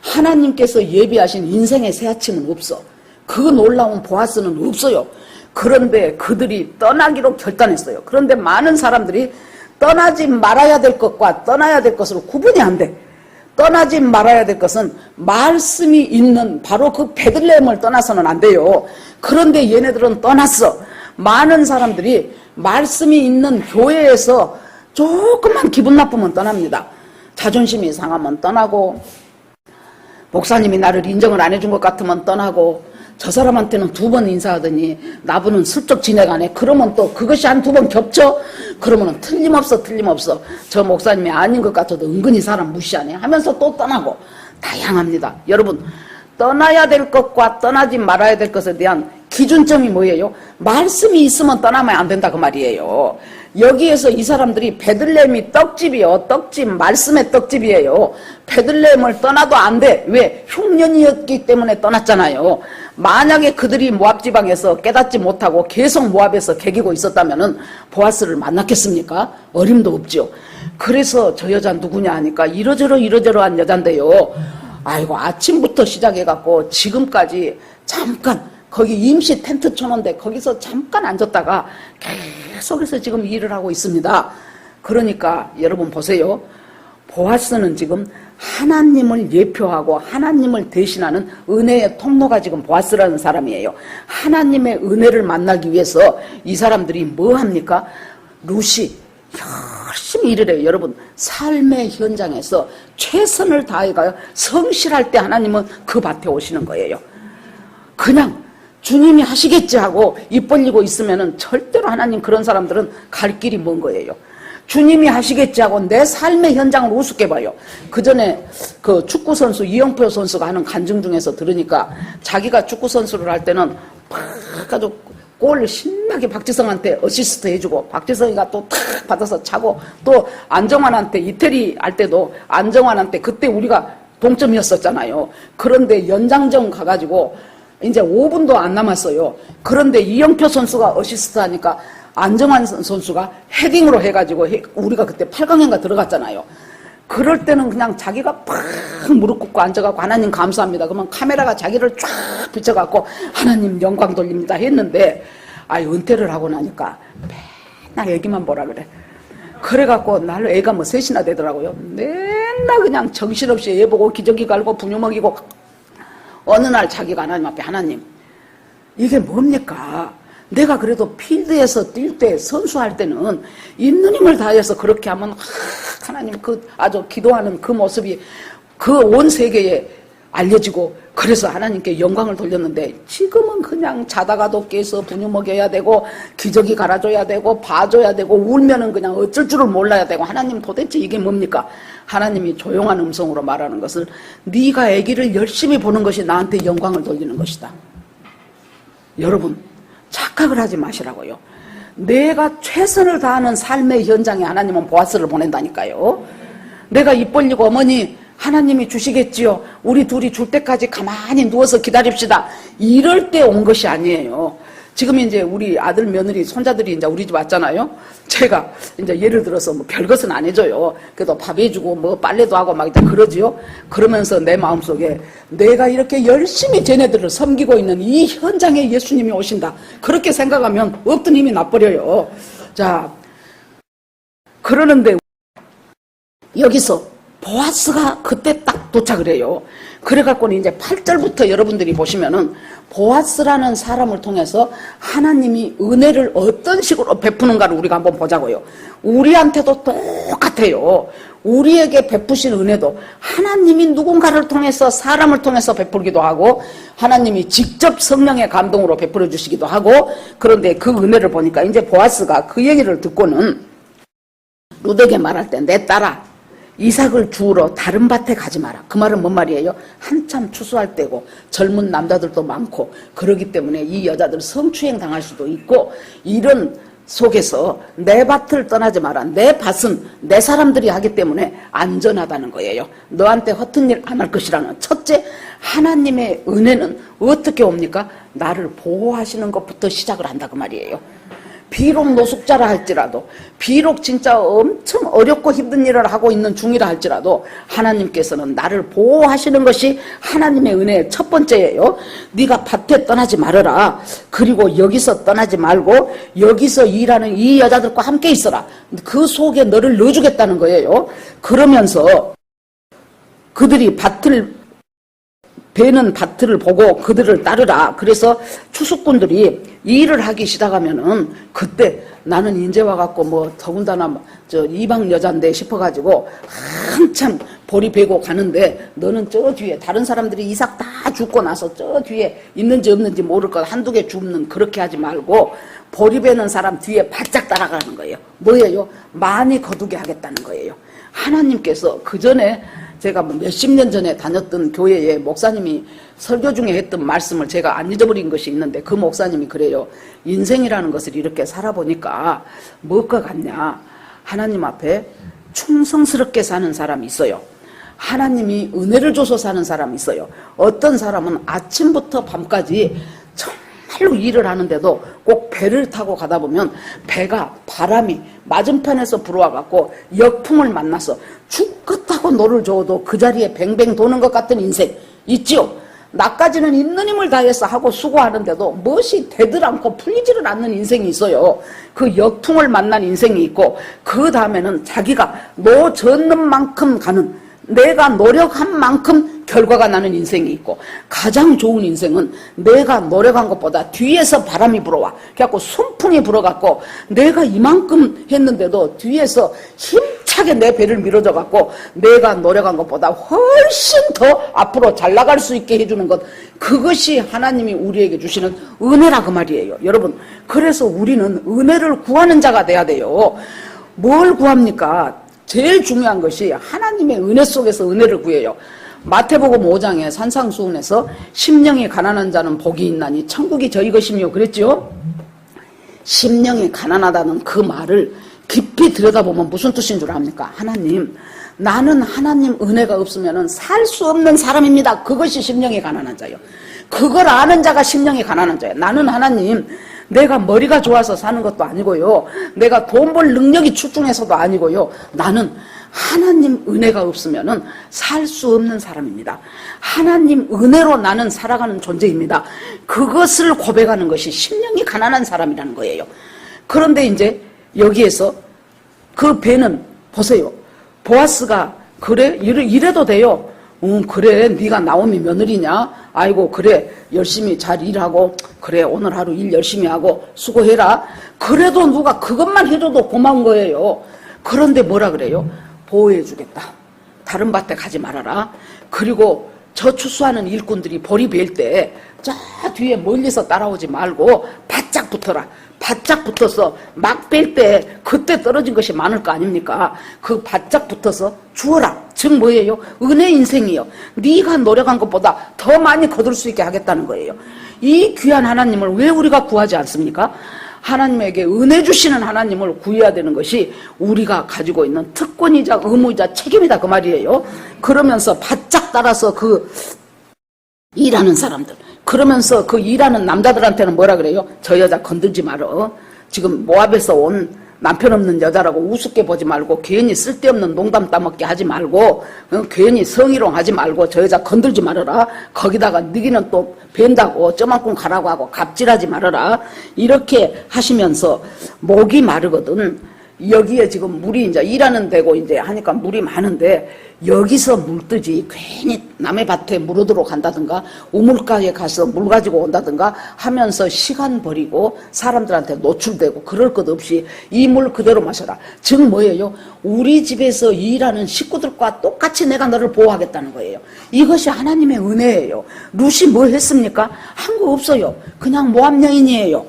하나님께서 예비하신 인생의 새 아침은 없어. 그 놀라운 보아스는 없어요. 그런데 그들이 떠나기로 결단했어요. 그런데 많은 사람들이 떠나지 말아야 될 것과 떠나야 될 것으로 구분이 안 돼. 떠나지 말아야 될 것은 말씀이 있는 바로 그 베들레헴을 떠나서는 안 돼요. 그런데 얘네들은 떠났어. 많은 사람들이 말씀이 있는 교회에서 조금만 기분 나쁘면 떠납니다. 자존심이 상하면 떠나고, 목사님이 나를 인정을 안 해준 것 같으면 떠나고, 저 사람한테는 2번 인사하더니 나부는 슬쩍 지내가네. 그러면 또 그것이 한 2번 겹쳐? 그러면 틀림없어. 저 목사님이 아닌 것 같아도 은근히 사람 무시하네 하면서 또 떠나고, 다양합니다. 여러분, 떠나야 될 것과 떠나지 말아야 될 것에 대한 기준점이 뭐예요? 말씀이 있으면 떠나면 안 된다 그 말이에요. 여기에서 이 사람들이 베들레헴이 떡집이요, 떡집, 말씀의 떡집이에요. 베들레헴을 떠나도 안 돼. 왜? 흉년이었기 때문에 떠났잖아요. 만약에 그들이 모압 지방에서 깨닫지 못하고 계속 모압에서 개기고 있었다면은 보아스를 만났겠습니까? 어림도 없죠. 그래서 저 여자 누구냐 하니까 이러저러한 여잔데요, 아이고, 아침부터 시작해갖고 지금까지 잠깐 거기 임시 텐트 쳐놓은데 거기서 잠깐 앉았다가 계속해서 지금 일을 하고 있습니다. 그러니까 여러분 보세요. 보아스는 지금 하나님을 예표하고 하나님을 대신하는 은혜의 통로가 지금 보아스라는 사람이에요. 하나님의 은혜를 만나기 위해서 이 사람들이 뭐 합니까? 룻이 열심히 일을 해요. 여러분, 삶의 현장에서 최선을 다해가요. 성실할 때 하나님은 그 밭에 오시는 거예요. 그냥 주님이 하시겠지 하고 입 벌리고 있으면은 절대로 하나님 그런 사람들은 갈 길이 먼 거예요. 주님이 하시겠지 하고 내 삶의 현장을 우습게 봐요. 그 전에 그 축구 선수 이영표 선수가 하는 간증 중에서 들으니까, 자기가 축구 선수를 할 때는 팍 아주 골을 신나게 박지성한테 어시스트 해주고, 박지성이가 또 탁 받아서 차고, 또 안정환한테 이태리 할 때도 안정환한테, 그때 우리가 동점이었었잖아요. 그런데 연장전 가가지고 이제 5분도 안 남았어요. 그런데 이영표 선수가 어시스트 하니까 안정환 선수가 헤딩으로 해가지고 우리가 그때 8강인가 들어갔잖아요. 그럴 때는 그냥 자기가 팍 무릎 꿇고 앉아갖고 하나님 감사합니다. 그러면 카메라가 자기를 쫙 비춰갖고 하나님 영광 돌립니다 했는데, 은퇴를 하고 나니까 맨날 애기만 보라 그래. 그래갖고 나를 애가 뭐 셋이나 되더라고요. 맨날 그냥 정신없이 애 보고 기저귀 갈고 분유 먹이고. 어느 날 자기가 하나님 앞에, 하나님 이게 뭡니까? 내가 그래도 필드에서 뛸 때 선수할 때는 있는 힘을 다해서 그렇게 하면 하나님 그 아주 기도하는 그 모습이 그 온 세계에 알려지고 그래서 하나님께 영광을 돌렸는데 지금은 그냥 자다가도 깨서 분유 먹여야 되고 기저귀 갈아줘야 되고 봐줘야 되고 울면은 그냥 어쩔 줄을 몰라야 되고 하나님 도대체 이게 뭡니까? 하나님이 조용한 음성으로 말하는 것을 네가 아기를 열심히 보는 것이 나한테 영광을 돌리는 것이다. 여러분 착각을 하지 마시라고요. 내가 최선을 다하는 삶의 현장에 하나님은 보아스를 보낸다니까요. 내가 입 벌리고 어머니 하나님이 주시겠지요. 우리 둘이 줄 때까지 가만히 누워서 기다립시다. 이럴 때 온 것이 아니에요. 지금 이제 우리 아들 며느리 손자들이 이제 우리 집 왔잖아요. 제가 이제 예를 들어서 뭐 별것은 안 해줘요. 그래도 밥 해주고 뭐 빨래도 하고 막 이제 그러지요. 그러면서 내 마음속에 내가 이렇게 열심히 쟤네들을 섬기고 있는 이 현장에 예수님이 오신다. 그렇게 생각하면 없던 힘이 나버려요. 자, 그러는데 여기서 보아스가 그때 딱 도착을 해요. 그래갖고는 이제 8절부터 여러분들이 보시면은 보아스라는 사람을 통해서 하나님이 은혜를 어떤 식으로 베푸는가를 우리가 한번 보자고요. 우리한테도 똑같아요. 우리에게 베푸신 은혜도 하나님이 누군가를 통해서 사람을 통해서 베풀기도 하고 하나님이 직접 성령의 감동으로 베풀어 주시기도 하고 그런데 그 은혜를 보니까 이제 보아스가 그 얘기를 듣고는 룻에게 말할 때 내 딸아 이삭을 주우러 다른 밭에 가지 마라. 그 말은 뭔 말이에요? 한참 추수할 때고 젊은 남자들도 많고 그러기 때문에 이 여자들 성추행 당할 수도 있고 이런 속에서 내 밭을 떠나지 마라. 내 밭은 내 사람들이 하기 때문에 안전하다는 거예요. 너한테 허튼 일 안 할 것이라는 첫째 하나님의 은혜는 어떻게 옵니까? 나를 보호하시는 것부터 시작을 한다 그 말이에요. 비록 노숙자라 할지라도 비록 진짜 엄청 어렵고 힘든 일을 하고 있는 중이라 할지라도 하나님께서는 나를 보호하시는 것이 하나님의 은혜의 첫 번째예요. 네가 밭에 떠나지 말아라. 그리고 여기서 떠나지 말고 여기서 일하는 이 여자들과 함께 있어라. 그 속에 너를 넣어주겠다는 거예요. 그러면서 그들이 배는 밭을 보고 그들을 따르라. 그래서 추수꾼들이 일을 하기 시작하면은 그때 나는 인제 와갖고 뭐 더군다나 저 이방 여잔데 싶어가지고 한참 보리 베고 가는데 너는 저 뒤에 다른 사람들이 이삭 다 죽고 나서 저 뒤에 있는지 없는지 모를 것 한두 개 줍는 그렇게 하지 말고 보리 베는 사람 뒤에 바짝 따라가는 거예요. 뭐예요? 많이 거두게 하겠다는 거예요. 하나님께서 그 전에 제가 몇십 년 전에 다녔던 교회에 목사님이 설교 중에 했던 말씀을 제가 안 잊어버린 것이 있는데 그 목사님이 그래요. 인생이라는 것을 이렇게 살아보니까 뭐가 같냐. 하나님 앞에 충성스럽게 사는 사람이 있어요. 하나님이 은혜를 줘서 사는 사람이 있어요. 어떤 사람은 아침부터 밤까지 정말로 일을 하는데도 꼭 배를 타고 가다 보면 배가 바람이 맞은편에서 불어와갖고 역풍을 만나서 죽겠다고 노를 저어도 그 자리에 뱅뱅 도는 것 같은 인생 있지요. 나까지는 있는 힘을 다해서 하고 수고하는데도 무엇이 되들 않고 풀리지를 않는 인생이 있어요. 그 역풍을 만난 인생이 있고 그 다음에는 자기가 노젓는 만큼 가는 내가 노력한 만큼 결과가 나는 인생이 있고 가장 좋은 인생은 내가 노력한 것보다 뒤에서 바람이 불어와 그래갖고 순풍이 불어갖고 내가 이만큼 했는데도 뒤에서 힘차게 내 배를 밀어줘갖고 내가 노력한 것보다 훨씬 더 앞으로 잘 나갈 수 있게 해주는 것 그것이 하나님이 우리에게 주시는 은혜라 그 말이에요. 여러분 그래서 우리는 은혜를 구하는 자가 돼야 돼요. 뭘 구합니까? 제일 중요한 것이 하나님의 은혜 속에서 은혜를 구해요. 마태복음 5장에 산상수훈에서 심령이 가난한 자는 복이 있나니 천국이 저희 것이며 그랬죠. 심령이 가난하다는 그 말을 깊이 들여다보면 무슨 뜻인 줄 압니까? 하나님 나는 하나님 은혜가 없으면 살 수 없는 사람입니다. 그것이 심령이 가난한 자예요. 그걸 아는 자가 심령이 가난한 자예요. 나는 하나님 내가 머리가 좋아서 사는 것도 아니고요. 내가 돈 벌 능력이 출중해서도 아니고요. 나는 하나님 은혜가 없으면 살 수 없는 사람입니다. 하나님 은혜로 나는 살아가는 존재입니다. 그것을 고백하는 것이 심령이 가난한 사람이라는 거예요. 그런데 이제 여기에서 그 배는 보세요. 보아스가 그래? 이래도 돼요. 그래 네가 나오미 며느리냐? 아이고 그래 열심히 잘 일하고 그래 오늘 하루 일 열심히 하고 수고해라. 그래도 누가 그것만 해줘도 고마운 거예요. 그런데 뭐라 그래요? 보호해 주겠다. 다른 밭에 가지 말아라. 그리고 저출소하는 일꾼들이 볼이 뵐 때 저 뒤에 멀리서 따라오지 말고 바짝 붙어라. 바짝 붙어서 막 뺄 때 그때 떨어진 것이 많을 거 아닙니까? 그 바짝 붙어서 주어라. 즉 뭐예요? 은혜 인생이요. 네가 노력한 것보다 더 많이 거둘 수 있게 하겠다는 거예요. 이 귀한 하나님을 왜 우리가 구하지 않습니까? 하나님에게 은혜 주시는 하나님을 구해야 되는 것이 우리가 가지고 있는 특권이자 의무이자 책임이다 그 말이에요. 그러면서 바짝 따라서 그 일하는 사람들, 그러면서 그 일하는 남자들한테는 뭐라 그래요? 저 여자 건들지 말어. 지금 모압에서 온 남편 없는 여자라고 우습게 보지 말고 괜히 쓸데없는 농담 따먹게 하지 말고 괜히 성희롱 하지 말고 저 여자 건들지 말아라. 거기다가 너희는 또 벤다고 저만큼 가라고 하고 갑질하지 말아라. 이렇게 하시면서 목이 마르거든. 여기에 지금 물이 이제 일하는 데고 이제 하니까 물이 많은데 여기서 물 뜨지 괜히 남의 밭에 물 얻으러 간다든가 우물가에 가서 물 가지고 온다든가 하면서 시간 버리고 사람들한테 노출되고 그럴 것 없이 이 물 그대로 마셔라. 즉 뭐예요? 우리 집에서 일하는 식구들과 똑같이 내가 너를 보호하겠다는 거예요. 이것이 하나님의 은혜예요. 룻이 뭘 했습니까? 한 거 없어요. 그냥 모압 여인이에요.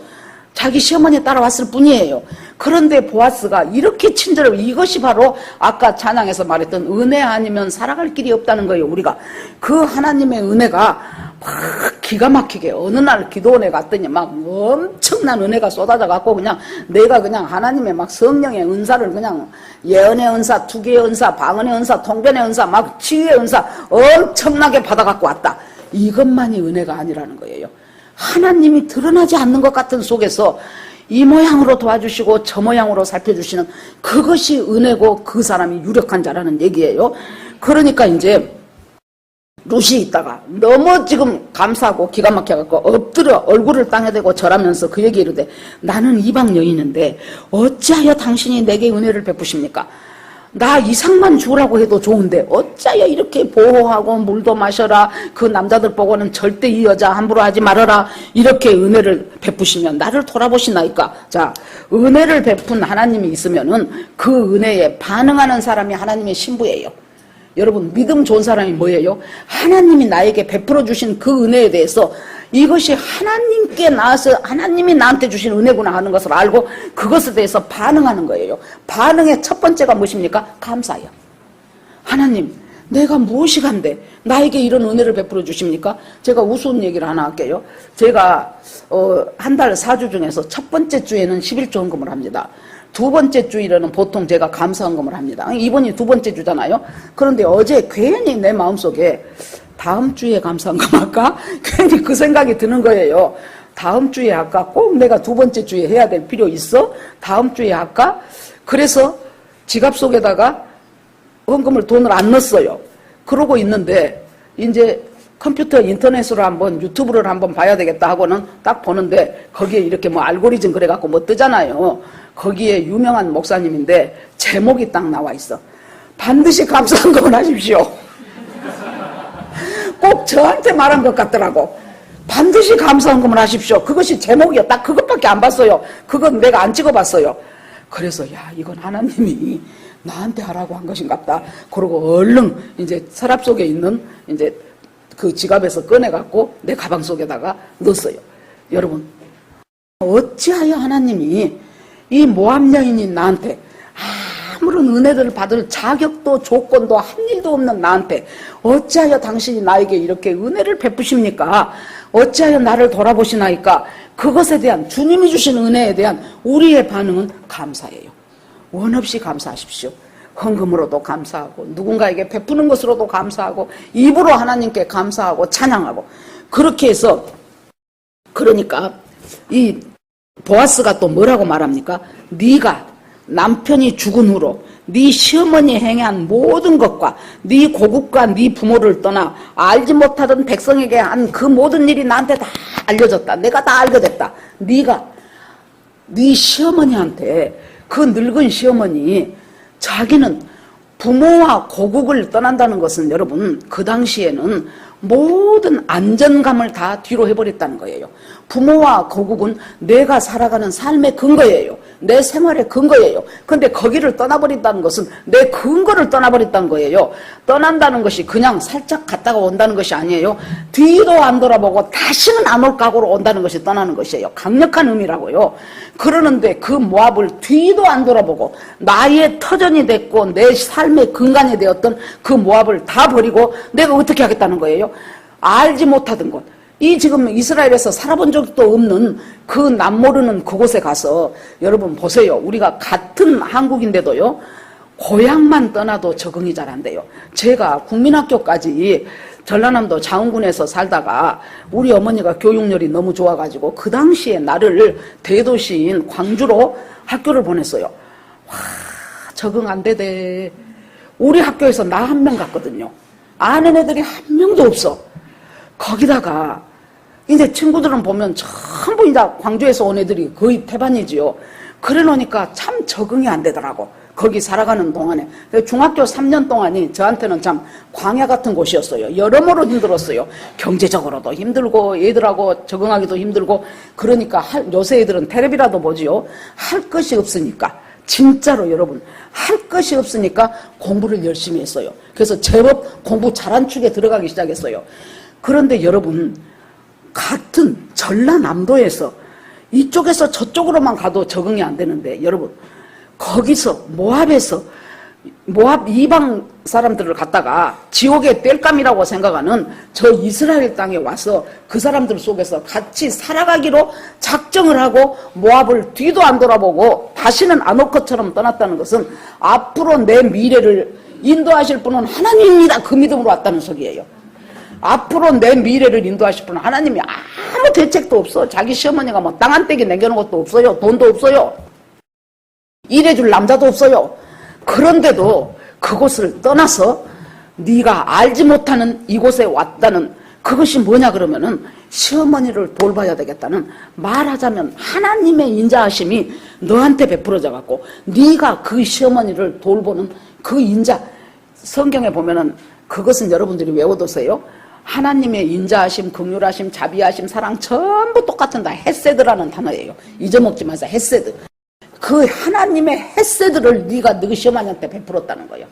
자기 시어머니 따라왔을 뿐이에요. 그런데 보아스가 이렇게 친절해. 이것이 바로 아까 찬양에서 말했던 은혜 아니면 살아갈 길이 없다는 거예요. 우리가 그 하나님의 은혜가 막 기가 막히게 어느 날 기도원에 갔더니 막 엄청난 은혜가 쏟아져 갖고 그냥 내가 그냥 하나님의 막 성령의 은사를 그냥 예언의 은사, 투기의 은사, 방언의 은사, 통변의 은사, 막 치유의 은사 엄청나게 받아 갖고 왔다. 이것만이 은혜가 아니라는 거예요. 하나님이 드러나지 않는 것 같은 속에서 이 모양으로 도와주시고 저 모양으로 살펴주시는 그것이 은혜고 그 사람이 유력한 자라는 얘기예요. 그러니까 이제 룻이 있다가 너무 지금 감사하고 기가 막혀갖고 엎드려 얼굴을 땅에 대고 절하면서 그 얘기를 해. 나는 이방 여인인데 어찌하여 당신이 내게 은혜를 베푸십니까? 나 이상만 주라고 해도 좋은데 어찌하여 이렇게 보호하고 물도 마셔라. 그 남자들 보고는 절대 이 여자 함부로 하지 말아라. 이렇게 은혜를 베푸시면 나를 돌아보시나이까. 자, 은혜를 베푼 하나님이 있으면은 그 은혜에 반응하는 사람이 하나님의 신부예요. 여러분 믿음 좋은 사람이 뭐예요? 하나님이 나에게 베풀어 주신 그 은혜에 대해서 이것이 하나님께 나와서 하나님이 나한테 주신 은혜구나 하는 것을 알고 그것에 대해서 반응하는 거예요. 반응의 첫 번째가 무엇입니까? 감사예요. 하나님 내가 무엇이 간데 나에게 이런 은혜를 베풀어 주십니까? 제가 우스운 얘기를 하나 할게요. 제가 한 달 4주 중에서 첫 번째 주에는 11조 헌금을 합니다. 두 번째 주일에는 보통 제가 감사헌금을 합니다. 이번이 두 번째 주잖아요. 그런데 어제 괜히 내 마음속에 다음 주에 감사헌금 할까? 괜히 그 생각이 드는 거예요. 다음 주에 할까? 꼭 내가 두 번째 주에 해야 될 필요 있어? 다음 주에 할까? 그래서 지갑 속에다가 헌금을 돈을 안 넣었어요. 그러고 있는데 이제 컴퓨터 인터넷으로 한번 유튜브를 한번 봐야 되겠다 하고는 딱 보는데 거기에 이렇게 뭐 알고리즘 그래갖고 뭐 뜨잖아요. 거기에 유명한 목사님인데 제목이 딱 나와 있어. 반드시 감사헌금을 하십시오. 꼭 저한테 말한 것 같더라고. 반드시 감사헌금을 하십시오. 그것이 제목이요. 딱 그것밖에 안 봤어요. 그건 내가 안 찍어봤어요. 그래서 야 이건 하나님이 나한테 하라고 한 것인갑다. 그러고 얼른 이제 서랍 속에 있는 이제 그 지갑에서 꺼내갖고 내 가방 속에다가 넣었어요. 여러분 어찌하여 하나님이 이 모압 여인인 나한테 아무런 은혜를 받을 자격도 조건도 한 일도 없는 나한테 어찌하여 당신이 나에게 이렇게 은혜를 베푸십니까? 어찌하여 나를 돌아보시나이까? 그것에 대한 주님이 주신 은혜에 대한 우리의 반응은 감사예요. 원 없이 감사하십시오. 헌금으로도 감사하고 누군가에게 베푸는 것으로도 감사하고 입으로 하나님께 감사하고 찬양하고 그렇게 해서 그러니까 이 보아스가 또 뭐라고 말합니까? 네가 남편이 죽은 후로 네 시어머니 행한 모든 것과 네 고국과 네 부모를 떠나 알지 못하던 백성에게 한 그 모든 일이 나한테 다 알려졌다. 내가 다 알게 됐다. 네가 네 시어머니한테 그 늙은 시어머니 자기는 부모와 고국을 떠난다는 것은 여러분 그 당시에는 모든 안전감을 다 뒤로 해버렸다는 거예요. 부모와 거국은 내가 살아가는 삶의 근거예요. 내 생활의 근거예요. 근데 거기를 떠나버린다는 것은 내 근거를 떠나버린다는 거예요. 떠난다는 것이 그냥 살짝 갔다가 온다는 것이 아니에요. 뒤도 안 돌아보고 다시는 안 올 각오로 온다는 것이 떠나는 것이에요. 강력한 의미라고요. 그러는데 그 모압을 뒤도 안 돌아보고 나의 터전이 됐고 내 삶의 근간이 되었던 그 모압을 다 버리고 내가 어떻게 하겠다는 거예요? 알지 못하던 것. 이 지금 이스라엘에서 살아본 적도 없는 그 남모르는 그곳에 가서 여러분 보세요. 우리가 같은 한국인데도요. 고향만 떠나도 적응이 잘 안 돼요. 제가 국민학교까지 전라남도 자운군에서 살다가 우리 어머니가 교육열이 너무 좋아가지고 그 당시에 나를 대도시인 광주로 학교를 보냈어요. 와, 적응 안 되대. 우리 학교에서 나 한 명 갔거든요. 아는 애들이 한 명도 없어. 거기다가 이제 친구들은 보면 전부 이제 광주에서 온 애들이 거의 태반이지요. 그래 놓으니까 참 적응이 안 되더라고. 거기 살아가는 동안에. 중학교 3년 동안이 저한테는 참 광야 같은 곳이었어요. 여러모로 힘들었어요. 경제적으로도 힘들고 애들하고 적응하기도 힘들고. 그러니까 요새 애들은 텔레비라도 보지요. 할 것이 없으니까. 진짜로 여러분 할 것이 없으니까 공부를 열심히 했어요. 그래서 제법 공부 잘한 축에 들어가기 시작했어요. 그런데 여러분 같은 전라남도에서 이쪽에서 저쪽으로만 가도 적응이 안 되는데 여러분 거기서 모압에서 모압 이방 사람들을 갖다가 지옥의 땔감이라고 생각하는 저 이스라엘 땅에 와서 그 사람들 속에서 같이 살아가기로 작정을 하고 모압을 뒤도 안 돌아보고 다시는 안 올 것처럼 떠났다는 것은 앞으로 내 미래를 인도하실 분은 하나님입니다. 그 믿음으로 왔다는 소리예요. 앞으로 내 미래를 인도하실 분은 하나님이 아무 대책도 없어. 자기 시어머니가 뭐 땅 한 떼기 남겨놓은 것도 없어요. 돈도 없어요. 일해줄 남자도 없어요. 그런데도 그곳을 떠나서 네가 알지 못하는 이곳에 왔다는 그것이 뭐냐 그러면은 시어머니를 돌봐야 되겠다는 말하자면 하나님의 인자하심이 너한테 베풀어져 갖고 네가 그 시어머니를 돌보는 그 인자 성경에 보면은 그것은 여러분들이 외워두세요. 하나님의 인자하심, 긍휼하심, 자비하심, 사랑 전부 똑같은 다 헤세드라는 단어예요. 잊어먹지 마세요. 헤세드. 그 하나님의 헤세드를 네가 너희 시어머니한테 베풀었다는 거예요.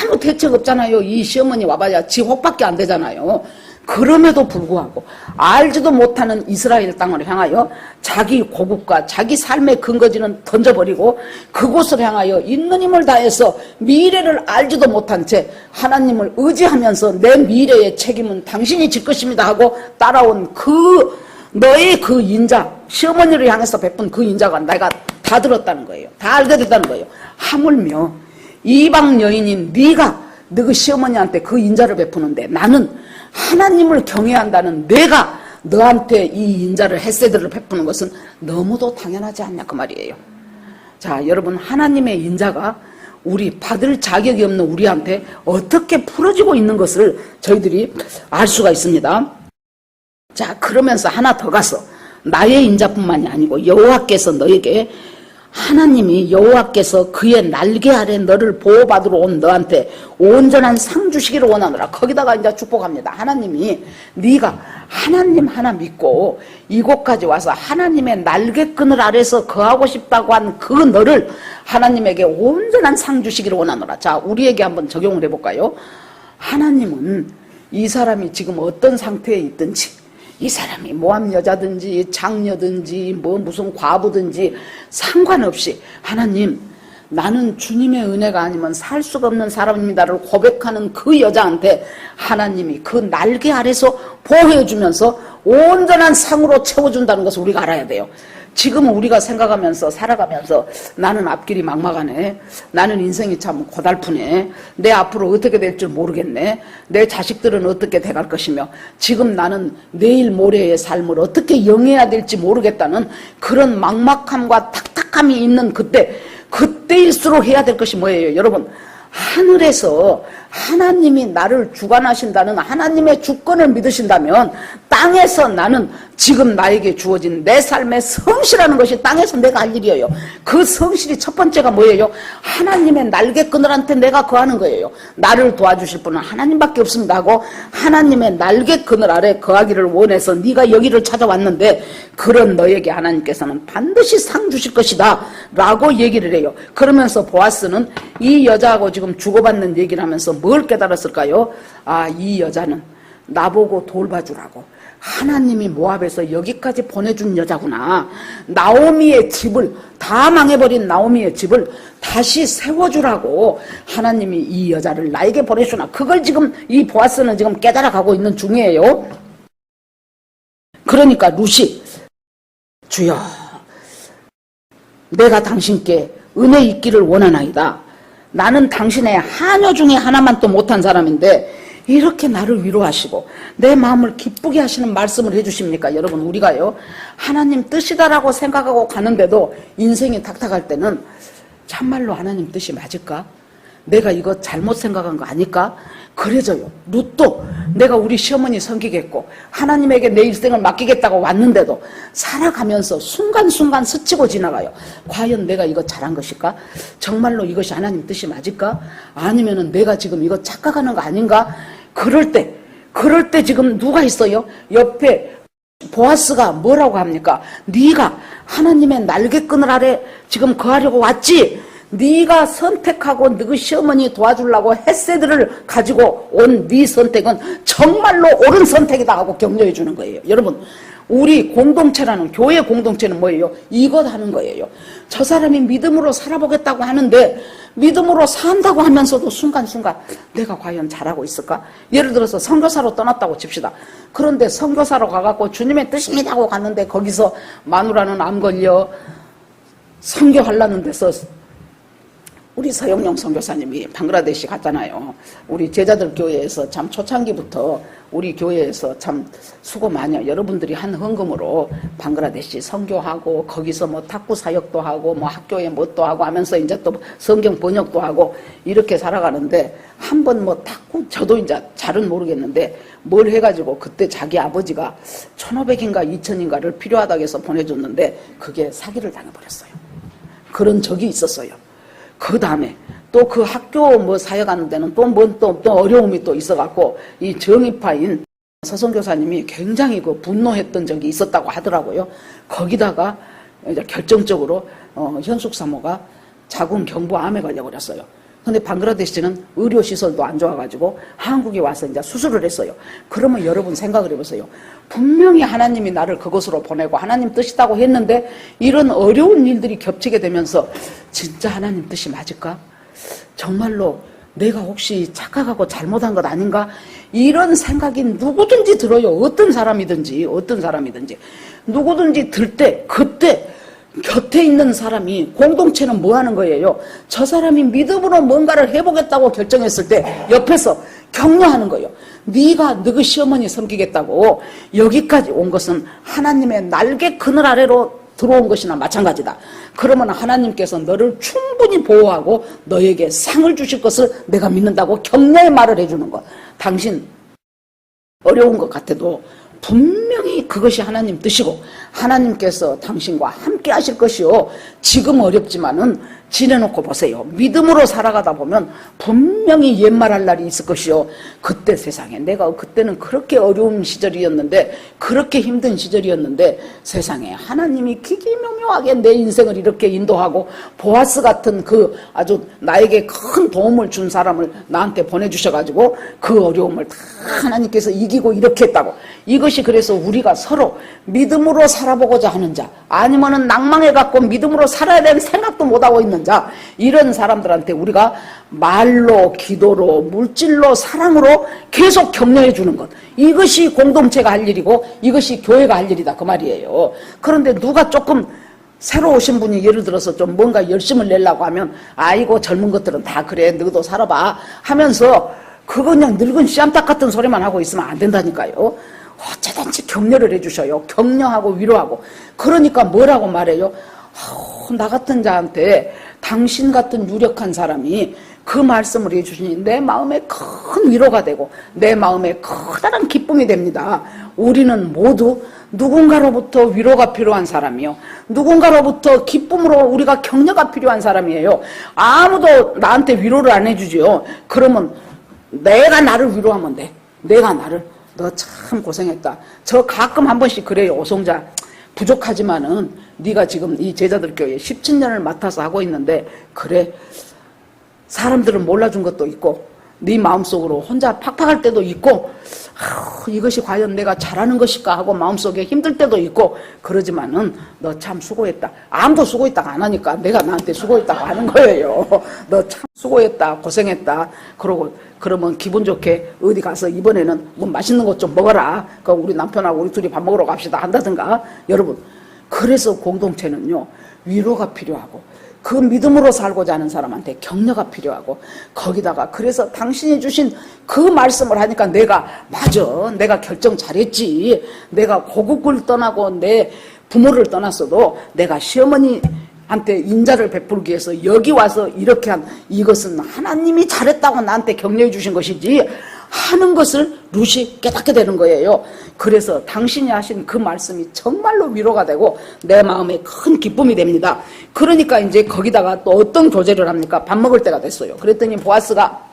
아무 대책 없잖아요. 이 시어머니 와봐야 지 혹밖에 안 되잖아요. 그럼에도 불구하고 알지도 못하는 이스라엘 땅을 향하여 자기 고국과 자기 삶의 근거지는 던져버리고 그곳을 향하여 있는 힘을 다해서 미래를 알지도 못한 채 하나님을 의지하면서 내 미래의 책임은 당신이 질 것입니다 하고 따라온 그 너의 그 인자 시어머니를 향해서 베푼 그 인자가 내가 다 들었다는 거예요. 다 알게 됐다는 거예요. 하물며 이방 여인인 네가 너희 시어머니한테 그 인자를 베푸는데 나는 하나님을 경외한다는 내가 너한테 이 인자를 헤세드를 베푸는 것은 너무도 당연하지 않냐 그 말이에요. 자 여러분 하나님의 인자가 우리 받을 자격이 없는 우리한테 어떻게 풀어지고 있는 것을 저희들이 알 수가 있습니다. 자 그러면서 하나 더 가서 나의 인자뿐만이 아니고 여호와께서 너에게 하나님이 여호와께서 그의 날개 아래 너를 보호받으러 온 너한테 온전한 상 주시기를 원하노라. 거기다가 이제 축복합니다. 하나님이 네가 하나님 하나 믿고 이곳까지 와서 하나님의 날개끈을 아래서 거하고 싶다고 한 그 너를 하나님에게 온전한 상 주시기를 원하노라. 자 우리에게 한번 적용을 해볼까요? 하나님은 이 사람이 지금 어떤 상태에 있든지 이 사람이 모함 여자든지 장녀든지 뭐 무슨 과부든지 상관없이 하나님 나는 주님의 은혜가 아니면 살 수가 없는 사람입니다를 고백하는 그 여자한테 하나님이 그 날개 아래서 보호해 주면서 온전한 상으로 채워준다는 것을 우리가 알아야 돼요. 지금 우리가 생각하면서 살아가면서 나는 앞길이 막막하네. 나는 인생이 참 고달프네. 내 앞으로 어떻게 될 줄 모르겠네. 내 자식들은 어떻게 돼갈 것이며 지금 나는 내일 모레의 삶을 어떻게 영해야 될지 모르겠다는 그런 막막함과 탁탁함이 있는 그때일수록 해야 될 것이 뭐예요? 여러분 하늘에서 하나님이 나를 주관하신다는 하나님의 주권을 믿으신다면 땅에서 나는 지금 나에게 주어진 내 삶의 성실하는 것이 땅에서 내가 할 일이에요. 그 성실이 첫 번째가 뭐예요? 하나님의 날개그늘한테 내가 거하는 거예요. 나를 도와주실 분은 하나님밖에 없습니다 하고 하나님의 날개그늘 아래 거하기를 원해서 네가 여기를 찾아왔는데 그런 너에게 하나님께서는 반드시 상 주실 것이다 라고 얘기를 해요. 그러면서 보아스는 이 여자하고 지금 주고받는 얘기를 하면서 뭘 깨달았을까요? 아, 이 여자는 나보고 돌봐주라고 하나님이 모압에서 여기까지 보내준 여자구나. 나오미의 집을 다 망해버린 나오미의 집을 다시 세워주라고 하나님이 이 여자를 나에게 보내주나. 그걸 지금 이 보아스는 지금 깨달아가고 있는 중이에요. 그러니까 룻이 주여 내가 당신께 은혜 있기를 원하나이다. 나는 당신의 하녀 중에 하나만 또 못한 사람인데 이렇게 나를 위로하시고 내 마음을 기쁘게 하시는 말씀을 해주십니까? 여러분 우리가요 하나님 뜻이다라고 생각하고 가는데도 인생이 탁탁할 때는 참말로 하나님 뜻이 맞을까? 내가 이거 잘못 생각한 거 아닐까? 그래져요. 룻도 내가 우리 시어머니 섬기겠고 하나님에게 내 일생을 맡기겠다고 왔는데도 살아가면서 순간순간 스치고 지나가요. 과연 내가 이거 잘한 것일까? 정말로 이것이 하나님 뜻이 맞을까? 아니면은 내가 지금 이거 착각하는 거 아닌가? 그럴 때 지금 누가 있어요? 옆에 보아스가 뭐라고 합니까? 네가 하나님의 날개끈을 아래 지금 거하려고 왔지? 네가 선택하고 너희 시어머니 도와주려고 햇새들을 가지고 온 네 선택은 정말로 옳은 선택이다 하고 격려해 주는 거예요. 여러분 우리 공동체라는 교회 공동체는 뭐예요? 이것 하는 거예요. 저 사람이 믿음으로 살아보겠다고 하는데 믿음으로 산다고 하면서도 순간순간 내가 과연 잘하고 있을까? 예를 들어서 선교사로 떠났다고 칩시다. 그런데 선교사로 가갖고 주님의 뜻입니다 하고 갔는데 거기서 마누라는 암 걸려 선교하려는 데서 우리 서영용 선교사님이 방글라데시 갔잖아요. 우리 제자들 교회에서 참 초창기부터 우리 교회에서 참 수고 많이 여러분들이 한 헌금으로 방글라데시 선교하고 거기서 뭐 탁구 사역도 하고 뭐 학교에 뭣도 하고 하면서 이제 또 성경 번역도 하고 이렇게 살아가는데 한 번 뭐 탁구 저도 이제 잘은 모르겠는데 뭘 해가지고 그때 자기 아버지가 1,500인가 2,000인가를 필요하다고 해서 보내줬는데 그게 사기를 당해버렸어요. 그런 적이 있었어요. 그 다음에 또 그 학교 뭐 사역하는 데는 또 어려움이 또 있어갖고 이 정의파인 서성교사님이 굉장히 그 분노했던 적이 있었다고 하더라고요. 거기다가 이제 결정적으로 현숙 사모가 자궁 경부암에 걸려버렸어요. 근데 방글라데시는 의료시설도 안 좋아가지고 한국에 와서 이제 수술을 했어요. 그러면 여러분 생각을 해보세요. 분명히 하나님이 나를 그곳으로 보내고 하나님 뜻이다고 했는데 이런 어려운 일들이 겹치게 되면서 진짜 하나님 뜻이 맞을까? 정말로 내가 혹시 착각하고 잘못한 것 아닌가? 이런 생각이 누구든지 들어요. 어떤 사람이든지 누구든지 들 때 그때 곁에 있는 사람이 공동체는 뭐 하는 거예요? 저 사람이 믿음으로 뭔가를 해보겠다고 결정했을 때 옆에서 격려하는 거예요. 네가 너희 시어머니 섬기겠다고 여기까지 온 것은 하나님의 날개 그늘 아래로 들어온 것이나 마찬가지다. 그러면 하나님께서 너를 충분히 보호하고 너에게 상을 주실 것을 내가 믿는다고 격려의 말을 해주는 것. 당신 어려운 것 같아도 분명히 그것이 하나님 뜻이고 하나님께서 당신과 함께 하실 것이요. 지금 어렵지만은 지내놓고 보세요. 믿음으로 살아가다 보면 분명히 옛말할 날이 있을 것이요. 그때 세상에 내가 그때는 그렇게 어려운 시절이었는데 그렇게 힘든 시절이었는데 세상에 하나님이 기기묘묘하게 내 인생을 이렇게 인도하고 보아스 같은 그 아주 나에게 큰 도움을 준 사람을 나한테 보내주셔가지고 그 어려움을 다 하나님께서 이기고 이렇게 했다고. 이것이 그래서 우리가 서로 믿음으로 살아보고자 하는 자 아니면은 낭망해갖고 믿음으로 살아야 되는 생각도 못하고 있는 자 이런 사람들한테 우리가 말로 기도로 물질로 사랑으로 계속 격려해 주는 것 이것이 공동체가 할 일이고 이것이 교회가 할 일이다 그 말이에요. 그런데 누가 조금 새로 오신 분이 예를 들어서 좀 뭔가 열심을 내려고 하면 아이고 젊은 것들은 다 그래 너도 살아봐 하면서 그거 그냥 늙은 씨암탉 같은 소리만 하고 있으면 안 된다니까요. 어쩌든지 격려를 해주셔요. 격려하고 위로하고. 그러니까 뭐라고 말해요? 나 같은 자한테 당신 같은 유력한 사람이 그 말씀을 해주시니 내 마음에 큰 위로가 되고 내 마음에 커다란 기쁨이 됩니다. 우리는 모두 누군가로부터 위로가 필요한 사람이요, 누군가로부터 기쁨으로 우리가 격려가 필요한 사람이에요. 아무도 나한테 위로를 안 해주지요. 그러면 내가 나를 위로하면 돼. 내가 나를, 너 참 고생했다. 저 가끔 한 번씩 그래요. 오송자 부족하지만은 네가 지금 이 제자들 교회 17년을 맡아서 하고 있는데, 그래, 사람들은 몰라준 것도 있고 네 마음속으로 혼자 팍팍할 때도 있고, 이것이 과연 내가 잘하는 것일까 하고 마음속에 힘들 때도 있고, 그러지만은 너 참 수고했다. 아무도 수고했다고 안 하니까 내가 나한테 수고했다고 하는 거예요. 너 참 수고했다, 고생했다. 그러면 기분 좋게 어디 가서 이번에는 뭐 맛있는 것 좀 먹어라, 그럼 우리 남편하고 우리 둘이 밥 먹으러 갑시다 한다든가. 여러분, 그래서 공동체는요, 위로가 필요하고 그 믿음으로 살고자 하는 사람한테 격려가 필요하고, 거기다가 그래서 당신이 주신 그 말씀을 하니까 내가 결정 잘했지. 내가 고국을 떠나고 내 부모를 떠났어도 내가 시어머니한테 인자를 베풀기 위해서 여기 와서 이렇게 한, 이것은 하나님이 잘했다고 나한테 격려해 주신 것이지 하는 것을 루시 깨닫게 되는 거예요. 그래서 당신이 하신 그 말씀이 정말로 위로가 되고 내 마음에 큰 기쁨이 됩니다. 그러니까 이제 거기다가 또 어떤 교제를 합니까? 밥 먹을 때가 됐어요. 그랬더니 보아스가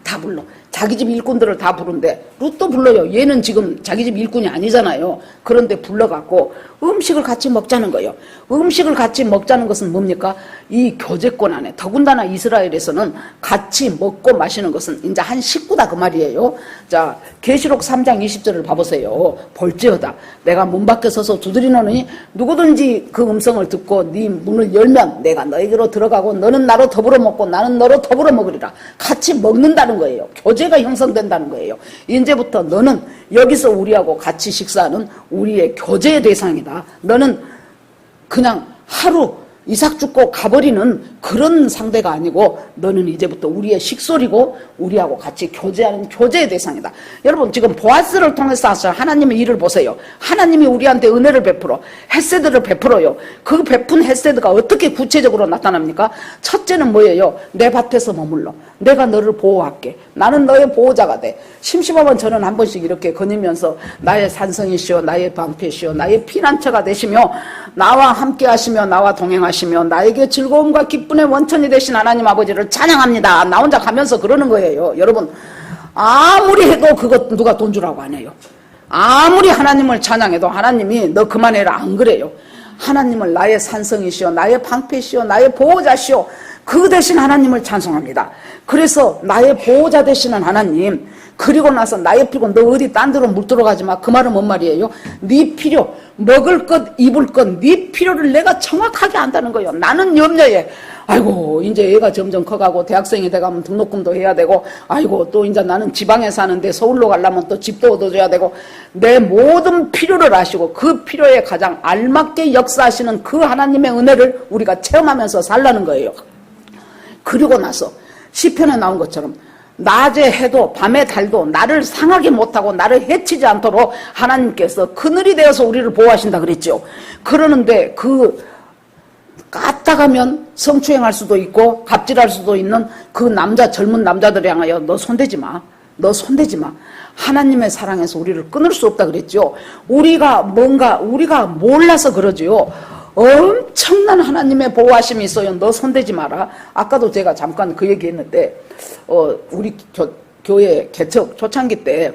다 불러. 자기 집 일꾼들을 다 부른데 룻도 불러요. 얘는 지금 자기 집 일꾼이 아니잖아요. 그런데 불러갖고 음식을 같이 먹자는 거예요. 음식을 같이 먹자는 것은 뭡니까? 이 교제권 안에, 더군다나 이스라엘에서는 같이 먹고 마시는 것은 이제 한 식구다 그 말이에요. 자, 계시록 3장 20절을 봐보세요. 볼지어다 내가 문 밖에 서서 두드리노니 누구든지 그 음성을 듣고 네 문을 열면 내가 너에게로 들어가고 너는 나로 더불어 먹고 나는 너로 더불어 먹으리라. 같이 먹는다는 거예요. 교제가 형성된다는 거예요. 이제부터 너는 여기서 우리하고 같이 식사하는 우리의 교제의 대상이다. 너는 그냥 하루 이삭 죽고 가버리는 그런 상대가 아니고 너는 이제부터 우리의 식솔이고 우리하고 같이 교제하는 교제의 대상이다. 여러분, 지금 보아스를 통해서 하나님의 일을 보세요. 하나님이 우리한테 은혜를 베풀어 헤세드를 베풀어요. 그 베푼 헤세드가 어떻게 구체적으로 나타납니까? 첫째는 뭐예요? 내 밭에서 머물러 내가 너를 보호할게. 나는 너의 보호자가 돼. 심심하면 저는 한 번씩 이렇게 거니면서 나의 산성이시오, 나의 방패시오, 나의 피난처가 되시며 나와 함께 하시며 나와 동행하시며 나에게 즐거움과 기쁨의 원천이 되신 하나님 아버지를 찬양합니다. 나 혼자 가면서 그러는 거예요. 여러분, 아무리 해도 그것 누가 돈 주라고 안 해요. 아무리 하나님을 찬양해도 하나님이 너 그만해라 안 그래요. 하나님을 나의 산성이시오, 나의 방패시오, 나의 보호자시오, 그 대신 하나님을 찬송합니다. 그래서 나의 보호자 되시는 하나님, 그리고 나서 나의 필요, 너 어디 딴 데로 물 들어가지 마. 그 말은 뭔 말이에요? 네 필요, 먹을 것, 입을 것, 네 필요를 내가 정확하게 안다는 거예요. 나는 염려해. 아이고, 이제 애가 점점 커가고 대학생이 돼가면 등록금도 해야 되고, 아이고, 또 이제 나는 지방에 사는데 서울로 가려면 또 집도 얻어줘야 되고, 내 모든 필요를 아시고 그 필요에 가장 알맞게 역사하시는 그 하나님의 은혜를 우리가 체험하면서 살라는 거예요. 그리고 나서 시편에 나온 것처럼 낮에 해도 밤에 달도 나를 상하게 못하고 나를 해치지 않도록 하나님께서 그늘이 되어서 우리를 보호하신다 그랬죠. 그러는데 그 까딱하면 성추행할 수도 있고 갑질할 수도 있는 그 젊은 남자들을 향하여 너 손대지 마. 너 손대지 마. 하나님의 사랑에서 우리를 끊을 수 없다 그랬죠. 우리가 몰라서 그러지요. 엄청난 하나님의 보호하심이 있어요. 너 손대지 마라. 아까도 제가 잠깐 그 얘기했는데 우리 교회 개척 초창기 때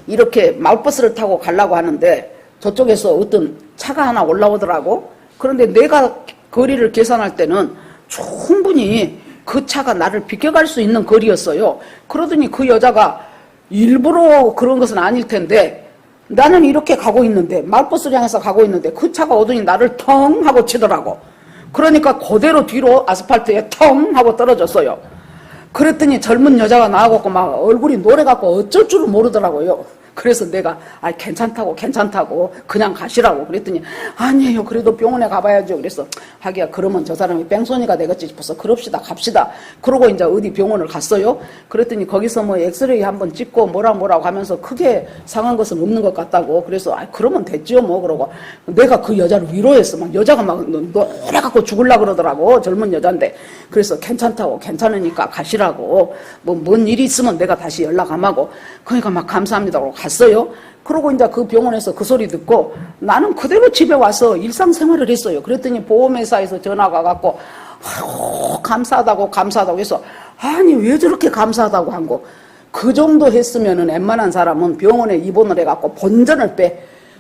이렇게 마을버스를 타고 가려고 하는데 저쪽에서 어떤 차가 하나 올라오더라고. 그런데 내가 거리를 계산할 때는 충분히 그 차가 나를 비껴갈 수 있는 거리였어요. 그러더니 그 여자가 일부러 그런 것은 아닐 텐데 나는 이렇게 가고 있는데, 마을버스를 향해서 가고 있는데 그 차가 오더니 나를 텅 하고 치더라고. 그러니까 그대로 뒤로 아스팔트에 텅 하고 떨어졌어요. 그랬더니 젊은 여자가 나와갖고 막 얼굴이 노래갖고 어쩔 줄을 모르더라고요. 그래서 내가 괜찮다고 그냥 가시라고 그랬더니 아니에요. 그래도 병원에 가봐야죠. 그래서 하기야 그러면 저 사람이 뺑소니가 되겠지 싶어서 그럽시다 갑시다. 그러고 이제 어디 병원을 갔어요. 그랬더니 거기서 뭐 엑스레이 한번 찍고 뭐라고 하면서 크게 상한 것은 없는 것 같다고. 그래서 그러면 됐지요 뭐. 그러고 내가 그 여자를 위로했어. 막 여자가 막 노래갖고 죽으려고 그러더라고. 젊은 여잔데. 그래서 괜찮으니까 가시라고. 뭐 뭔 일이 있으면 내가 다시 연락하마고. 그러니까 막 감사합니다 그러고 갔어요. 그러고 이제 그 병원에서 그 소리 듣고 나는 그대로 집에 와서 일상생활을 했어요. 그랬더니 보험회사에서 전화가 갖고 아이고 감사하다고 해서 아니 왜 저렇게 감사하다고 한 거. 그 정도 했으면은 웬만한 사람은 병원에 입원을 해갖고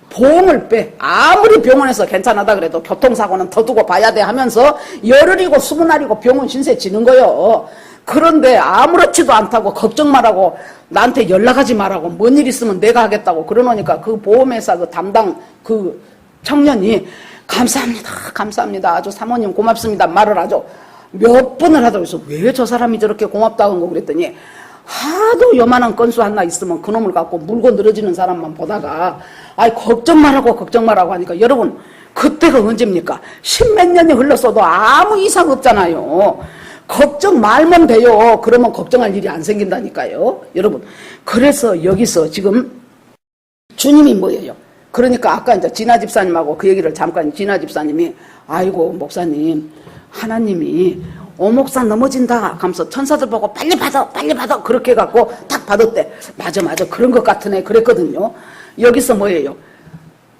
보험을 빼. 아무리 병원에서 괜찮하다 그래도 교통사고는 더 두고 봐야 돼 하면서 열흘이고 20날이고 병원 신세 지는 거요. 그런데 아무렇지도 않다고 걱정 말라고 나한테 연락하지 말라고 뭔 일 있으면 내가 하겠다고 그러니까 그 보험회사 그 담당 그 청년이 감사합니다. 아주 사모님 고맙습니다. 말을 아주 몇 번을 하다 그래서 왜 저 사람이 저렇게 고맙다고 거 그랬더니 하도 요만한 건수 하나 있으면 그놈을 갖고 물고 늘어지는 사람만 보다가 걱정 말라고 하니까 여러분 그때가 언제입니까? 십몇 년이 흘렀어도 아무 이상 없잖아요. 걱정 말면 돼요. 그러면 걱정할 일이 안 생긴다니까요. 여러분 그래서 여기서 지금 주님이 뭐예요? 그러니까 아까 이제 진아 집사님하고 그 얘기를 잠깐 진아 집사님이 아이고 목사님 하나님이 오목사 넘어진다 하면서 천사들 보고 빨리 받아 그렇게 해갖고 딱 받았대. 맞아 그런 것 같으네 그랬거든요. 여기서 뭐예요?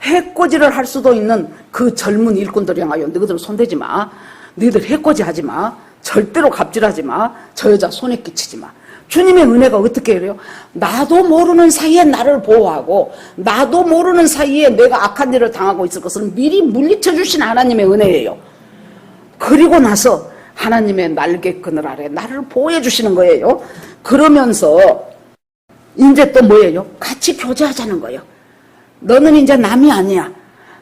해코지를 할 수도 있는 그 젊은 일꾼들 향하여 너희들 손대지 마. 너희들 해코지 하지 마. 절대로 갑질하지 마. 저 여자 손에 끼치지 마. 주님의 은혜가 어떻게 해요? 나도 모르는 사이에 나를 보호하고 나도 모르는 사이에 내가 악한 일을 당하고 있을 것을 미리 물리쳐 주신 하나님의 은혜예요. 그리고 나서 하나님의 날개 그늘 아래 나를 보호해 주시는 거예요. 그러면서 이제 또 뭐예요? 같이 교제하자는 거예요. 너는 이제 남이 아니야.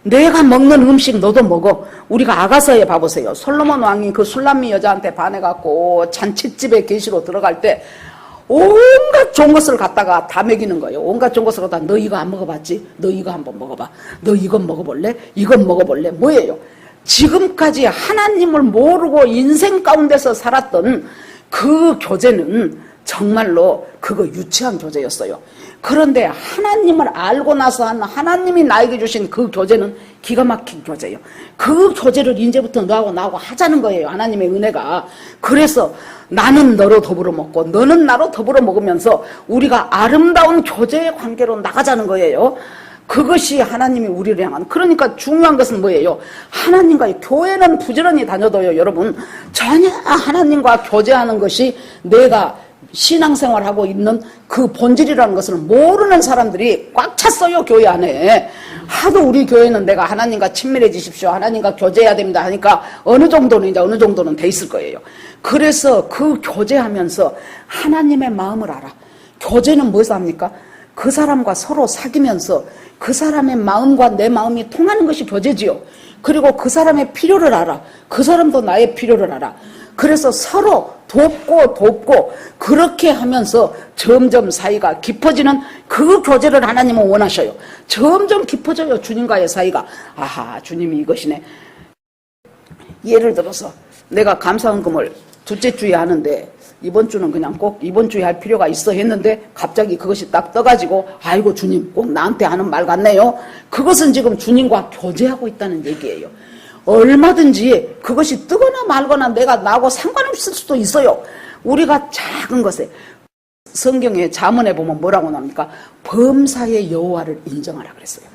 내가 먹는 음식 너도 먹어. 우리가 아가서에 봐보세요. 솔로몬 왕이 그 술람미 여자한테 반해갖고 잔칫집에 계시로 들어갈 때 온갖 좋은 것을 갖다가 다 먹이는 거예요. 온갖 좋은 것을 갖다가 너 이거 안 먹어봤지? 너 이거 한번 먹어봐. 너 이건 먹어볼래? 이건 먹어볼래? 뭐예요? 지금까지 하나님을 모르고 인생 가운데서 살았던 그 교제는 정말로 그거 유치한 교제였어요. 그런데 하나님을 알고 나서 한 하나님이 나에게 주신 그 교제는 기가 막힌 교제예요. 그 교제를 이제부터 너하고 나하고 하자는 거예요. 하나님의 은혜가. 그래서 나는 너로 더불어 먹고 너는 나로 더불어 먹으면서 우리가 아름다운 교제의 관계로 나가자는 거예요. 그것이 하나님이 우리를 향한. 그러니까 중요한 것은 뭐예요? 하나님과의 교회는 부지런히 다녀도요 여러분 전혀 하나님과 교제하는 것이 내가 신앙생활하고 있는 그 본질이라는 것을 모르는 사람들이 꽉 찼어요. 교회 안에. 하도 우리 교회는 내가 하나님과 친밀해지십시오, 하나님과 교제해야 됩니다 하니까 어느 정도는 돼 있을 거예요. 그래서 그 교제하면서 하나님의 마음을 알아. 교제는 무엇을 합니까? 그 사람과 서로 사귀면서 그 사람의 마음과 내 마음이 통하는 것이 교제지요. 그리고 그 사람의 필요를 알아. 그 사람도 나의 필요를 알아. 그래서 서로 돕고 그렇게 하면서 점점 사이가 깊어지는 그 교제를 하나님은 원하셔요. 점점 깊어져요. 주님과의 사이가. 아하, 주님이 이것이네. 예를 들어서 내가 감사헌금을 둘째 주에 하는데 이번 주는 그냥 꼭 이번 주에 할 필요가 있어 했는데 갑자기 그것이 딱 떠가지고 아이고 주님 꼭 나한테 하는 말 같네요. 그것은 지금 주님과 교제하고 있다는 얘기예요. 얼마든지 그것이 뜨거나 말거나 내가 나하고 상관없을 수도 있어요. 우리가 작은 것에 성경의 잠언에 보면 뭐라고 나옵니까? 범사의 여호와를 인정하라 그랬어요.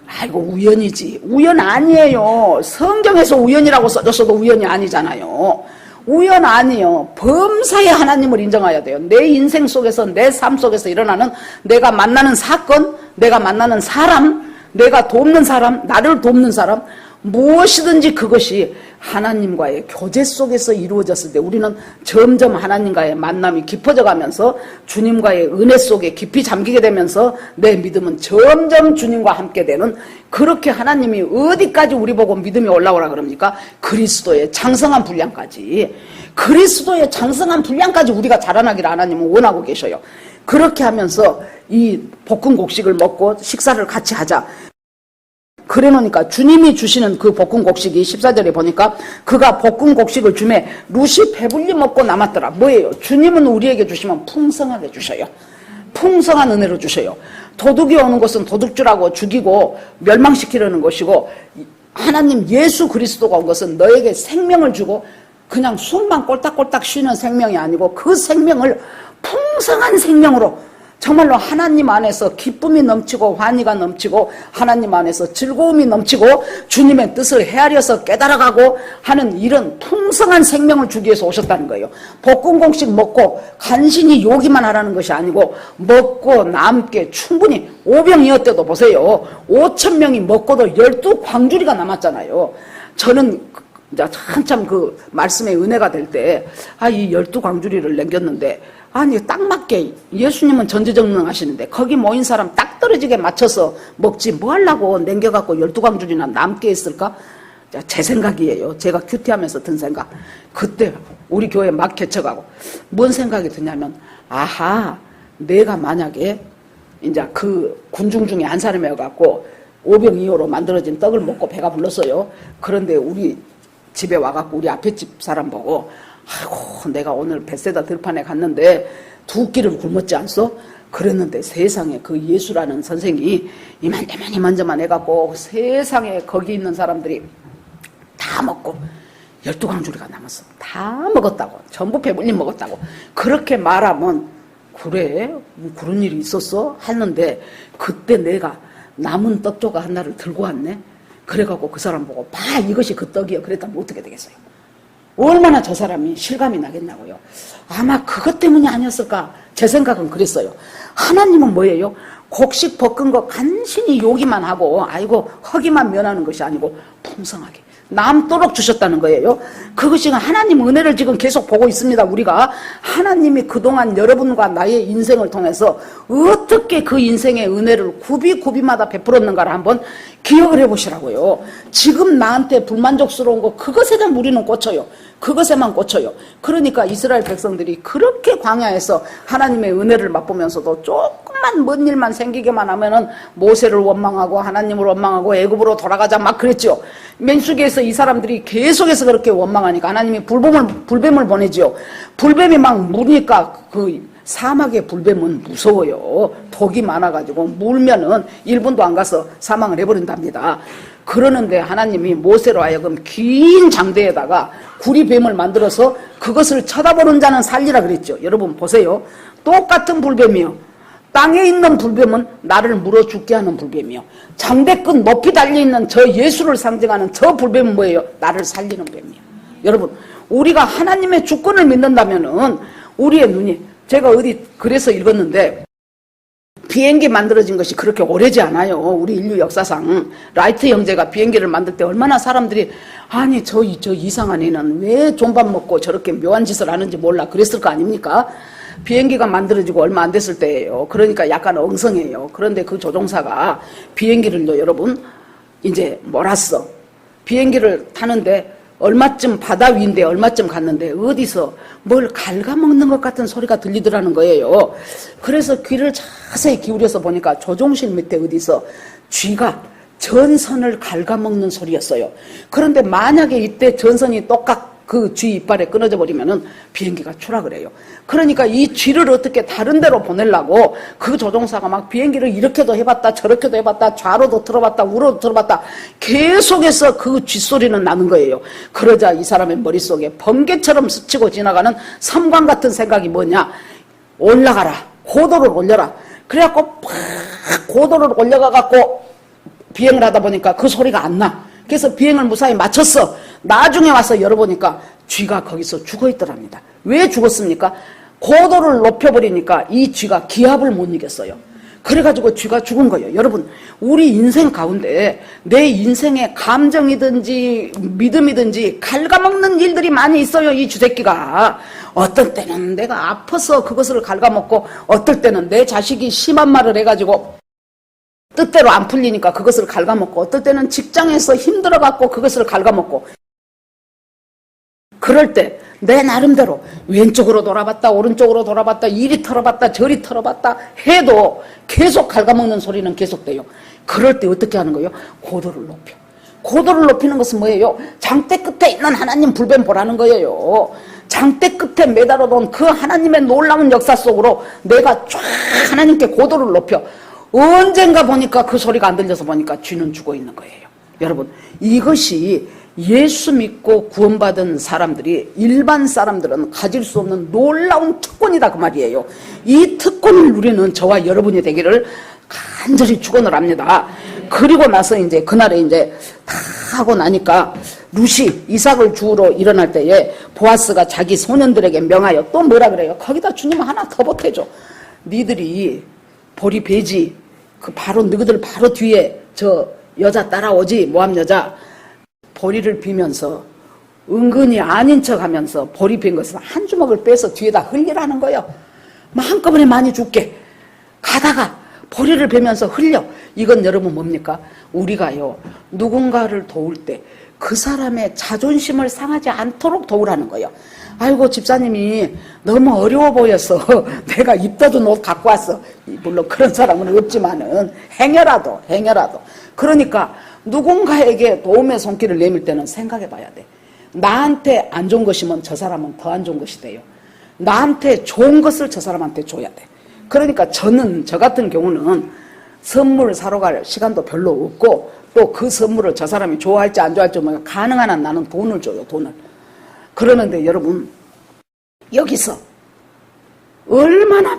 아이고 우연이지. 우연 아니에요. 성경에서 우연이라고 써줬어도 우연이 아니잖아요. 우연 아니에요. 범사의 하나님을 인정해야 돼요. 내 인생 속에서 내 삶 속에서 일어나는 내가 만나는 사건, 내가 만나는 사람, 내가 돕는 사람, 나를 돕는 사람, 무엇이든지 그것이 하나님과의 교제 속에서 이루어졌을 때 우리는 점점 하나님과의 만남이 깊어져 가면서 주님과의 은혜 속에 깊이 잠기게 되면서 내 믿음은 점점 주님과 함께 되는, 그렇게 하나님이 어디까지 우리 보고 믿음이 올라오라 그럽니까? 그리스도의 장성한 분량까지, 그리스도의 장성한 분량까지 우리가 자라나기를 하나님은 원하고 계셔요. 그렇게 하면서 이 볶은 곡식을 먹고 식사를 같이 하자. 그래 놓으니까 주님이 주시는 그 볶은 곡식이 14절에 보니까 그가 볶은 곡식을 주매 룻이 배불리 먹고 남았더라. 뭐예요? 주님은 우리에게 주시면 풍성하게 주셔요. 풍성한 은혜로 주셔요. 도둑이 오는 것은 도둑질하고 죽이고 멸망시키려는 것이고, 하나님 예수 그리스도가 온 것은 너에게 생명을 주고 그냥 숨만 꼴딱꼴딱 쉬는 생명이 아니고 그 생명을 풍성한 생명으로, 정말로 하나님 안에서 기쁨이 넘치고 환희가 넘치고 하나님 안에서 즐거움이 넘치고 주님의 뜻을 헤아려서 깨달아가고 하는 이런 풍성한 생명을 주기 위해서 오셨다는 거예요. 볶은 곡식 먹고 간신히 요기만 하라는 것이 아니고 먹고 남게 충분히, 오병이어때도 보세요. 5,000명이 먹고도 12광주리가 남았잖아요. 저는 이제 한참 그 말씀의 은혜가 될 때, 이 12광주리를 남겼는데, 아니, 딱 맞게, 예수님은 전지전능하시는데, 거기 모인 사람 딱 떨어지게 맞춰서 먹지, 뭐 하려고 남겨갖고 12광주리나 남게 했을까? 제 생각이에요. 제가 큐티하면서 든 생각. 그때 우리 교회 막 개척하고, 뭔 생각이 드냐면, 내가 만약에, 이제 그 군중 중에 한 사람이어갖고, 오병이어로 만들어진 떡을 먹고 배가 불렀어요. 그런데 우리 집에 와갖고 우리 앞에 집 사람 보고, 아이고, 내가 오늘 벳세다 들판에 갔는데 2끼를 굶었지 않소? 그랬는데 세상에 그 예수라는 선생이 이만저만 해갖고 세상에 거기 있는 사람들이 다 먹고 12광주리가 남았어. 다 먹었다고. 전부 배불리 먹었다고. 그렇게 말하면, 그래? 뭐 그런 일이 있었어? 하는데, 그때 내가 남은 떡 조각 하나를 들고 왔네? 그래갖고 그 사람 보고, 이것이 그 떡이요. 그랬다면 어떻게 되겠어요? 얼마나 저 사람이 실감이 나겠냐고요. 아마 그것 때문이 아니었을까? 제 생각은 그랬어요. 하나님은 뭐예요? 곡식 볶은 거 간신히 요기만 하고, 허기만 면하는 것이 아니고 풍성하게 남도록 주셨다는 거예요. 그것이 하나님 은혜를 지금 계속 보고 있습니다. 우리가 하나님이 그동안 여러분과 나의 인생을 통해서 어떻게 그 인생의 은혜를 구비마다 베풀었는가를 한번 기억을 해보시라고요. 지금 나한테 불만족스러운 거, 그것에만 우리는 꽂혀요. 그것에만 꽂혀요. 그러니까 이스라엘 백성들이 그렇게 광야에서 하나님의 은혜를 맛보면서도 조금만 먼 일만 생기게만 하면은 모세를 원망하고 하나님을 원망하고 애굽으로 돌아가자 막 그랬죠. 민수기에서 이 사람들이 계속해서 그렇게 원망하니까 하나님이 불뱀을 보내지요. 불뱀이 막 무니까 그 사막의 불뱀은 무서워요. 독이 많아가지고 물면은 1분도 안 가서 사망을 해버린답니다. 그러는데 하나님이 모세로 하여금 긴 장대에다가 구리뱀을 만들어서 그것을 쳐다보는 자는 살리라 그랬죠. 여러분 보세요. 똑같은 불뱀이요. 땅에 있는 불뱀은 나를 물어 죽게 하는 불뱀이요. 장대 끝 높이 달려있는 저 예수를 상징하는 저 불뱀은 뭐예요? 나를 살리는 뱀이에요. 여러분, 우리가 하나님의 주권을 믿는다면은 우리의 눈이, 제가 어디 그래서 읽었는데, 비행기 만들어진 것이 그렇게 오래지 않아요. 우리 인류 역사상 라이트 형제가 비행기를 만들 때 얼마나 사람들이, 아니 저 이상한 애는 왜 존밥 먹고 저렇게 묘한 짓을 하는지 몰라 그랬을 거 아닙니까? 비행기가 만들어지고 얼마 안 됐을 때예요. 그러니까 약간 엉성해요. 그런데 그 조종사가 비행기를요, 여러분, 이제 몰았어. 비행기를 타는데 얼마쯤 바다 위인데 얼마쯤 갔는데 어디서 뭘 갉아먹는 것 같은 소리가 들리더라는 거예요. 그래서 귀를 자세히 기울여서 보니까 조종실 밑에 어디서 쥐가 전선을 갉아먹는 소리였어요. 그런데 만약에 이때 전선이 똑같 그 쥐 이빨에 끊어져 버리면은 비행기가 추락을 해요. 그러니까 이 쥐를 어떻게 다른 데로 보내려고 그 조종사가 막 비행기를 이렇게도 해봤다 저렇게도 해봤다 좌로도 틀어봤다 우로도 틀어봤다 계속해서 그 쥐 소리는 나는 거예요. 그러자 이 사람의 머릿속에 번개처럼 스치고 지나가는 섬광 같은 생각이 뭐냐? 올라가라. 고도를 올려라. 그래갖고 팍 고도를 올려가갖고 비행을 하다 보니까 그 소리가 안 나. 그래서 비행을 무사히 마쳤어. 나중에 와서 열어보니까 쥐가 거기서 죽어있더랍니다. 왜 죽었습니까? 고도를 높여버리니까 이 쥐가 기압을 못 이겼어요. 그래가지고 쥐가 죽은 거예요. 여러분, 우리 인생 가운데 내 인생의 감정이든지 믿음이든지 갉아먹는 일들이 많이 있어요. 이 쥐새끼가. 어떨 때는 내가 아파서 그것을 갉아먹고, 어떨 때는 내 자식이 심한 말을 해가지고 뜻대로 안 풀리니까 그것을 갉아먹고, 어떨 때는 직장에서 힘들어갖고 그것을 갉아먹고, 그럴 때 내 나름대로 왼쪽으로 돌아봤다 오른쪽으로 돌아봤다 이리 털어봤다 저리 털어봤다 해도 계속 갉아먹는 소리는 계속돼요. 그럴 때 어떻게 하는 거예요? 고도를 높여. 고도를 높이는 것은 뭐예요? 장대 끝에 있는 하나님 불변 보라는 거예요. 장대 끝에 매달아둔 그 하나님의 놀라운 역사 속으로 내가 쫙 하나님께 고도를 높여. 언젠가 보니까 그 소리가 안 들려서 보니까 쥐는 죽어 있는 거예요. 여러분, 이것이 예수 믿고 구원받은 사람들이, 일반 사람들은 가질 수 없는 놀라운 특권이다 그 말이에요. 이 특권을 누리는 저와 여러분이 되기를 간절히 축원합니다. 그리고 나서 이제 그날에 이제 다 하고 나니까 룻이 이삭을 주우러 일어날 때에 보아스가 자기 소년들에게 명하여 또 뭐라 그래요? 거기다 주님 하나 더 보태줘. 니들이 보리 배지 그 바로 너희들 바로 뒤에 저 여자 따라오지, 모함 여자. 보리를 비면서 은근히 아닌 척하면서 보리 빈 것을 한 주먹을 빼서 뒤에다 흘리라는 거예요. 한꺼번에 많이 줄게. 가다가 보리를 베면서 흘려. 이건 여러분 뭡니까? 우리가요 누군가를 도울 때 그 사람의 자존심을 상하지 않도록 도우라는 거예요. 아이고 집사님이 너무 어려워 보여서 내가 입더든 옷 갖고 왔어. 물론 그런 사람은 없지만은 행여라도 그러니까 누군가에게 도움의 손길을 내밀 때는 생각해 봐야 돼. 나한테 안 좋은 것이면 저 사람은 더 안 좋은 것이 돼요. 나한테 좋은 것을 저 사람한테 줘야 돼. 그러니까 저 같은 경우는 선물 사러 갈 시간도 별로 없고 또 그 선물을 저 사람이 좋아할지 안 좋아할지 모르니까 가능한 한 나는 돈을 줘요. 돈을. 그러는데 여러분 여기서 얼마나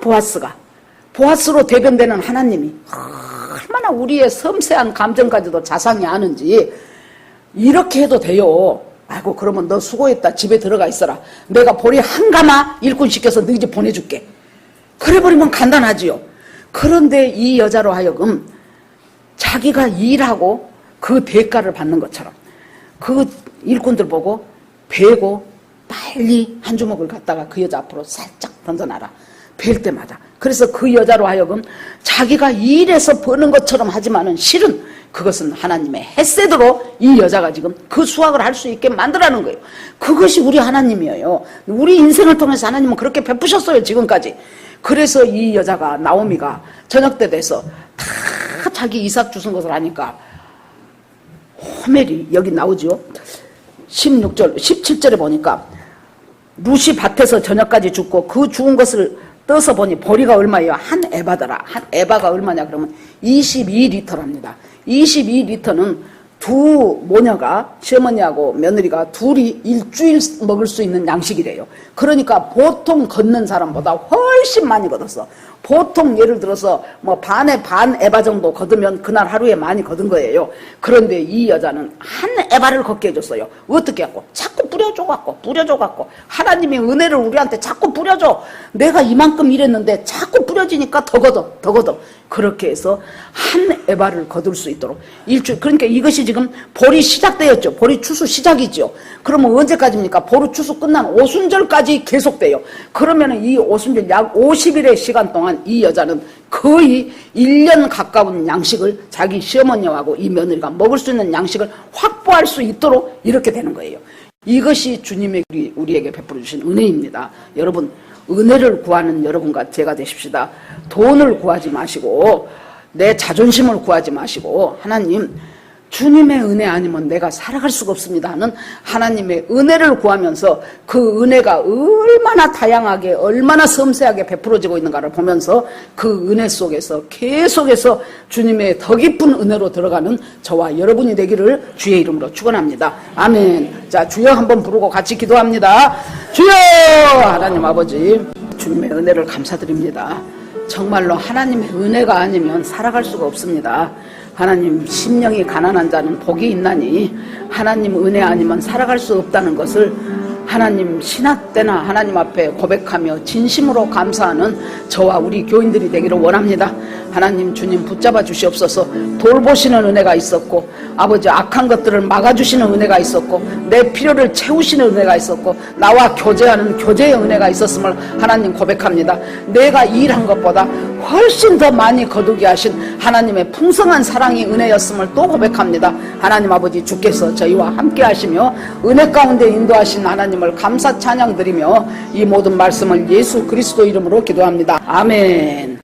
보아스로 대변되는 하나님이 얼마나 우리의 섬세한 감정까지도 자상히 아는지 이렇게 해도 돼요. 아이고 그러면 너 수고했다. 집에 들어가 있어라. 내가 보리 한 가마 일꾼 시켜서 너희 집 보내줄게. 그래버리면 간단하지요. 그런데 이 여자로 하여금 자기가 일하고 그 대가를 받는 것처럼 그 일꾼들 보고 베고 빨리 한 주먹을 갖다가 그 여자 앞으로 살짝 던져놔라. 벨 때마다. 그래서 그 여자로 하여금 자기가 일해서 버는 것처럼 하지만은 실은 그것은 하나님의 헤세드로 이 여자가 지금 그 수확을 할 수 있게 만들라는 거예요. 그것이 우리 하나님이에요. 우리 인생을 통해서 하나님은 그렇게 베푸셨어요. 지금까지. 그래서 이 여자가 나오미가 저녁 때 돼서 다 자기 이삭 주신 것을 하니까 호멜이 여기 나오죠. 17절에 보니까 룻이 밭에서 저녁까지 죽고 그 죽은 것을 떠서 보니 보리가 얼마예요? 한 에바더라. 한 에바가 얼마냐 그러면 22리터랍니다. 22리터는 두 모녀가 시어머니하고 며느리가 둘이 일주일 먹을 수 있는 양식이래요. 그러니까 보통 걷는 사람보다 훨씬 많이 걷었어. 보통 예를 들어서 뭐 반에 반 에바 정도 걷으면 그날 하루에 많이 걷은 거예요. 그런데 이 여자는 한 에바를 걷게 해줬어요. 어떻게 하고? 자꾸 뿌려줘. 하나님이 은혜를 우리한테 자꾸 뿌려줘. 내가 이만큼 일했는데 자꾸 뿌려지니까 더 걷어. 그렇게 해서 한 에바를 거둘 수 있도록 일주일. 그러니까 이것이 지금 보리 시작되었죠. 보리 추수 시작이죠. 그러면 언제까지입니까? 보리 추수 끝난 오순절까지 계속돼요. 그러면 이 오순절 약 50일의 시간 동안 이 여자는 거의 1년 가까운 양식을 자기 시어머니하고 이 며느리가 먹을 수 있는 양식을 확보할 수 있도록 이렇게 되는 거예요. 이것이 주님의 우리에게 베풀어 주신 은혜입니다. 여러분 은혜를 구하는 여러분과 제가 되십시다. 돈을 구하지 마시고 내 자존심을 구하지 마시고 하나님 주님의 은혜 아니면 내가 살아갈 수가 없습니다 하는 하나님의 은혜를 구하면서 그 은혜가 얼마나 다양하게 얼마나 섬세하게 베풀어지고 있는가를 보면서 그 은혜 속에서 계속해서 주님의 더 깊은 은혜로 들어가는 저와 여러분이 되기를 주의 이름으로 축원합니다. 아멘. 자, 주여 한번 부르고 같이 기도합니다. 주여! 하나님 아버지 주님의 은혜를 감사드립니다. 정말로 하나님의 은혜가 아니면 살아갈 수가 없습니다. 하나님 심령이 가난한 자는 복이 있나니 하나님 은혜 아니면 살아갈 수 없다는 것을 하나님 신학 때나 하나님 앞에 고백하며 진심으로 감사하는 저와 우리 교인들이 되기를 원합니다. 하나님 주님 붙잡아 주시옵소서. 돌보시는 은혜가 있었고 아버지 악한 것들을 막아주시는 은혜가 있었고 내 필요를 채우시는 은혜가 있었고 나와 교제하는 교제의 은혜가 있었음을 하나님 고백합니다. 내가 일한 것보다 훨씬 더 많이 거두게 하신 하나님의 풍성한 사랑이 은혜였음을 또 고백합니다. 하나님 아버지, 주께서 저희와 함께 하시며 은혜 가운데 인도하신 하나님을 감사 찬양 드리며 이 모든 말씀을 예수 그리스도 이름으로 기도합니다. 아멘.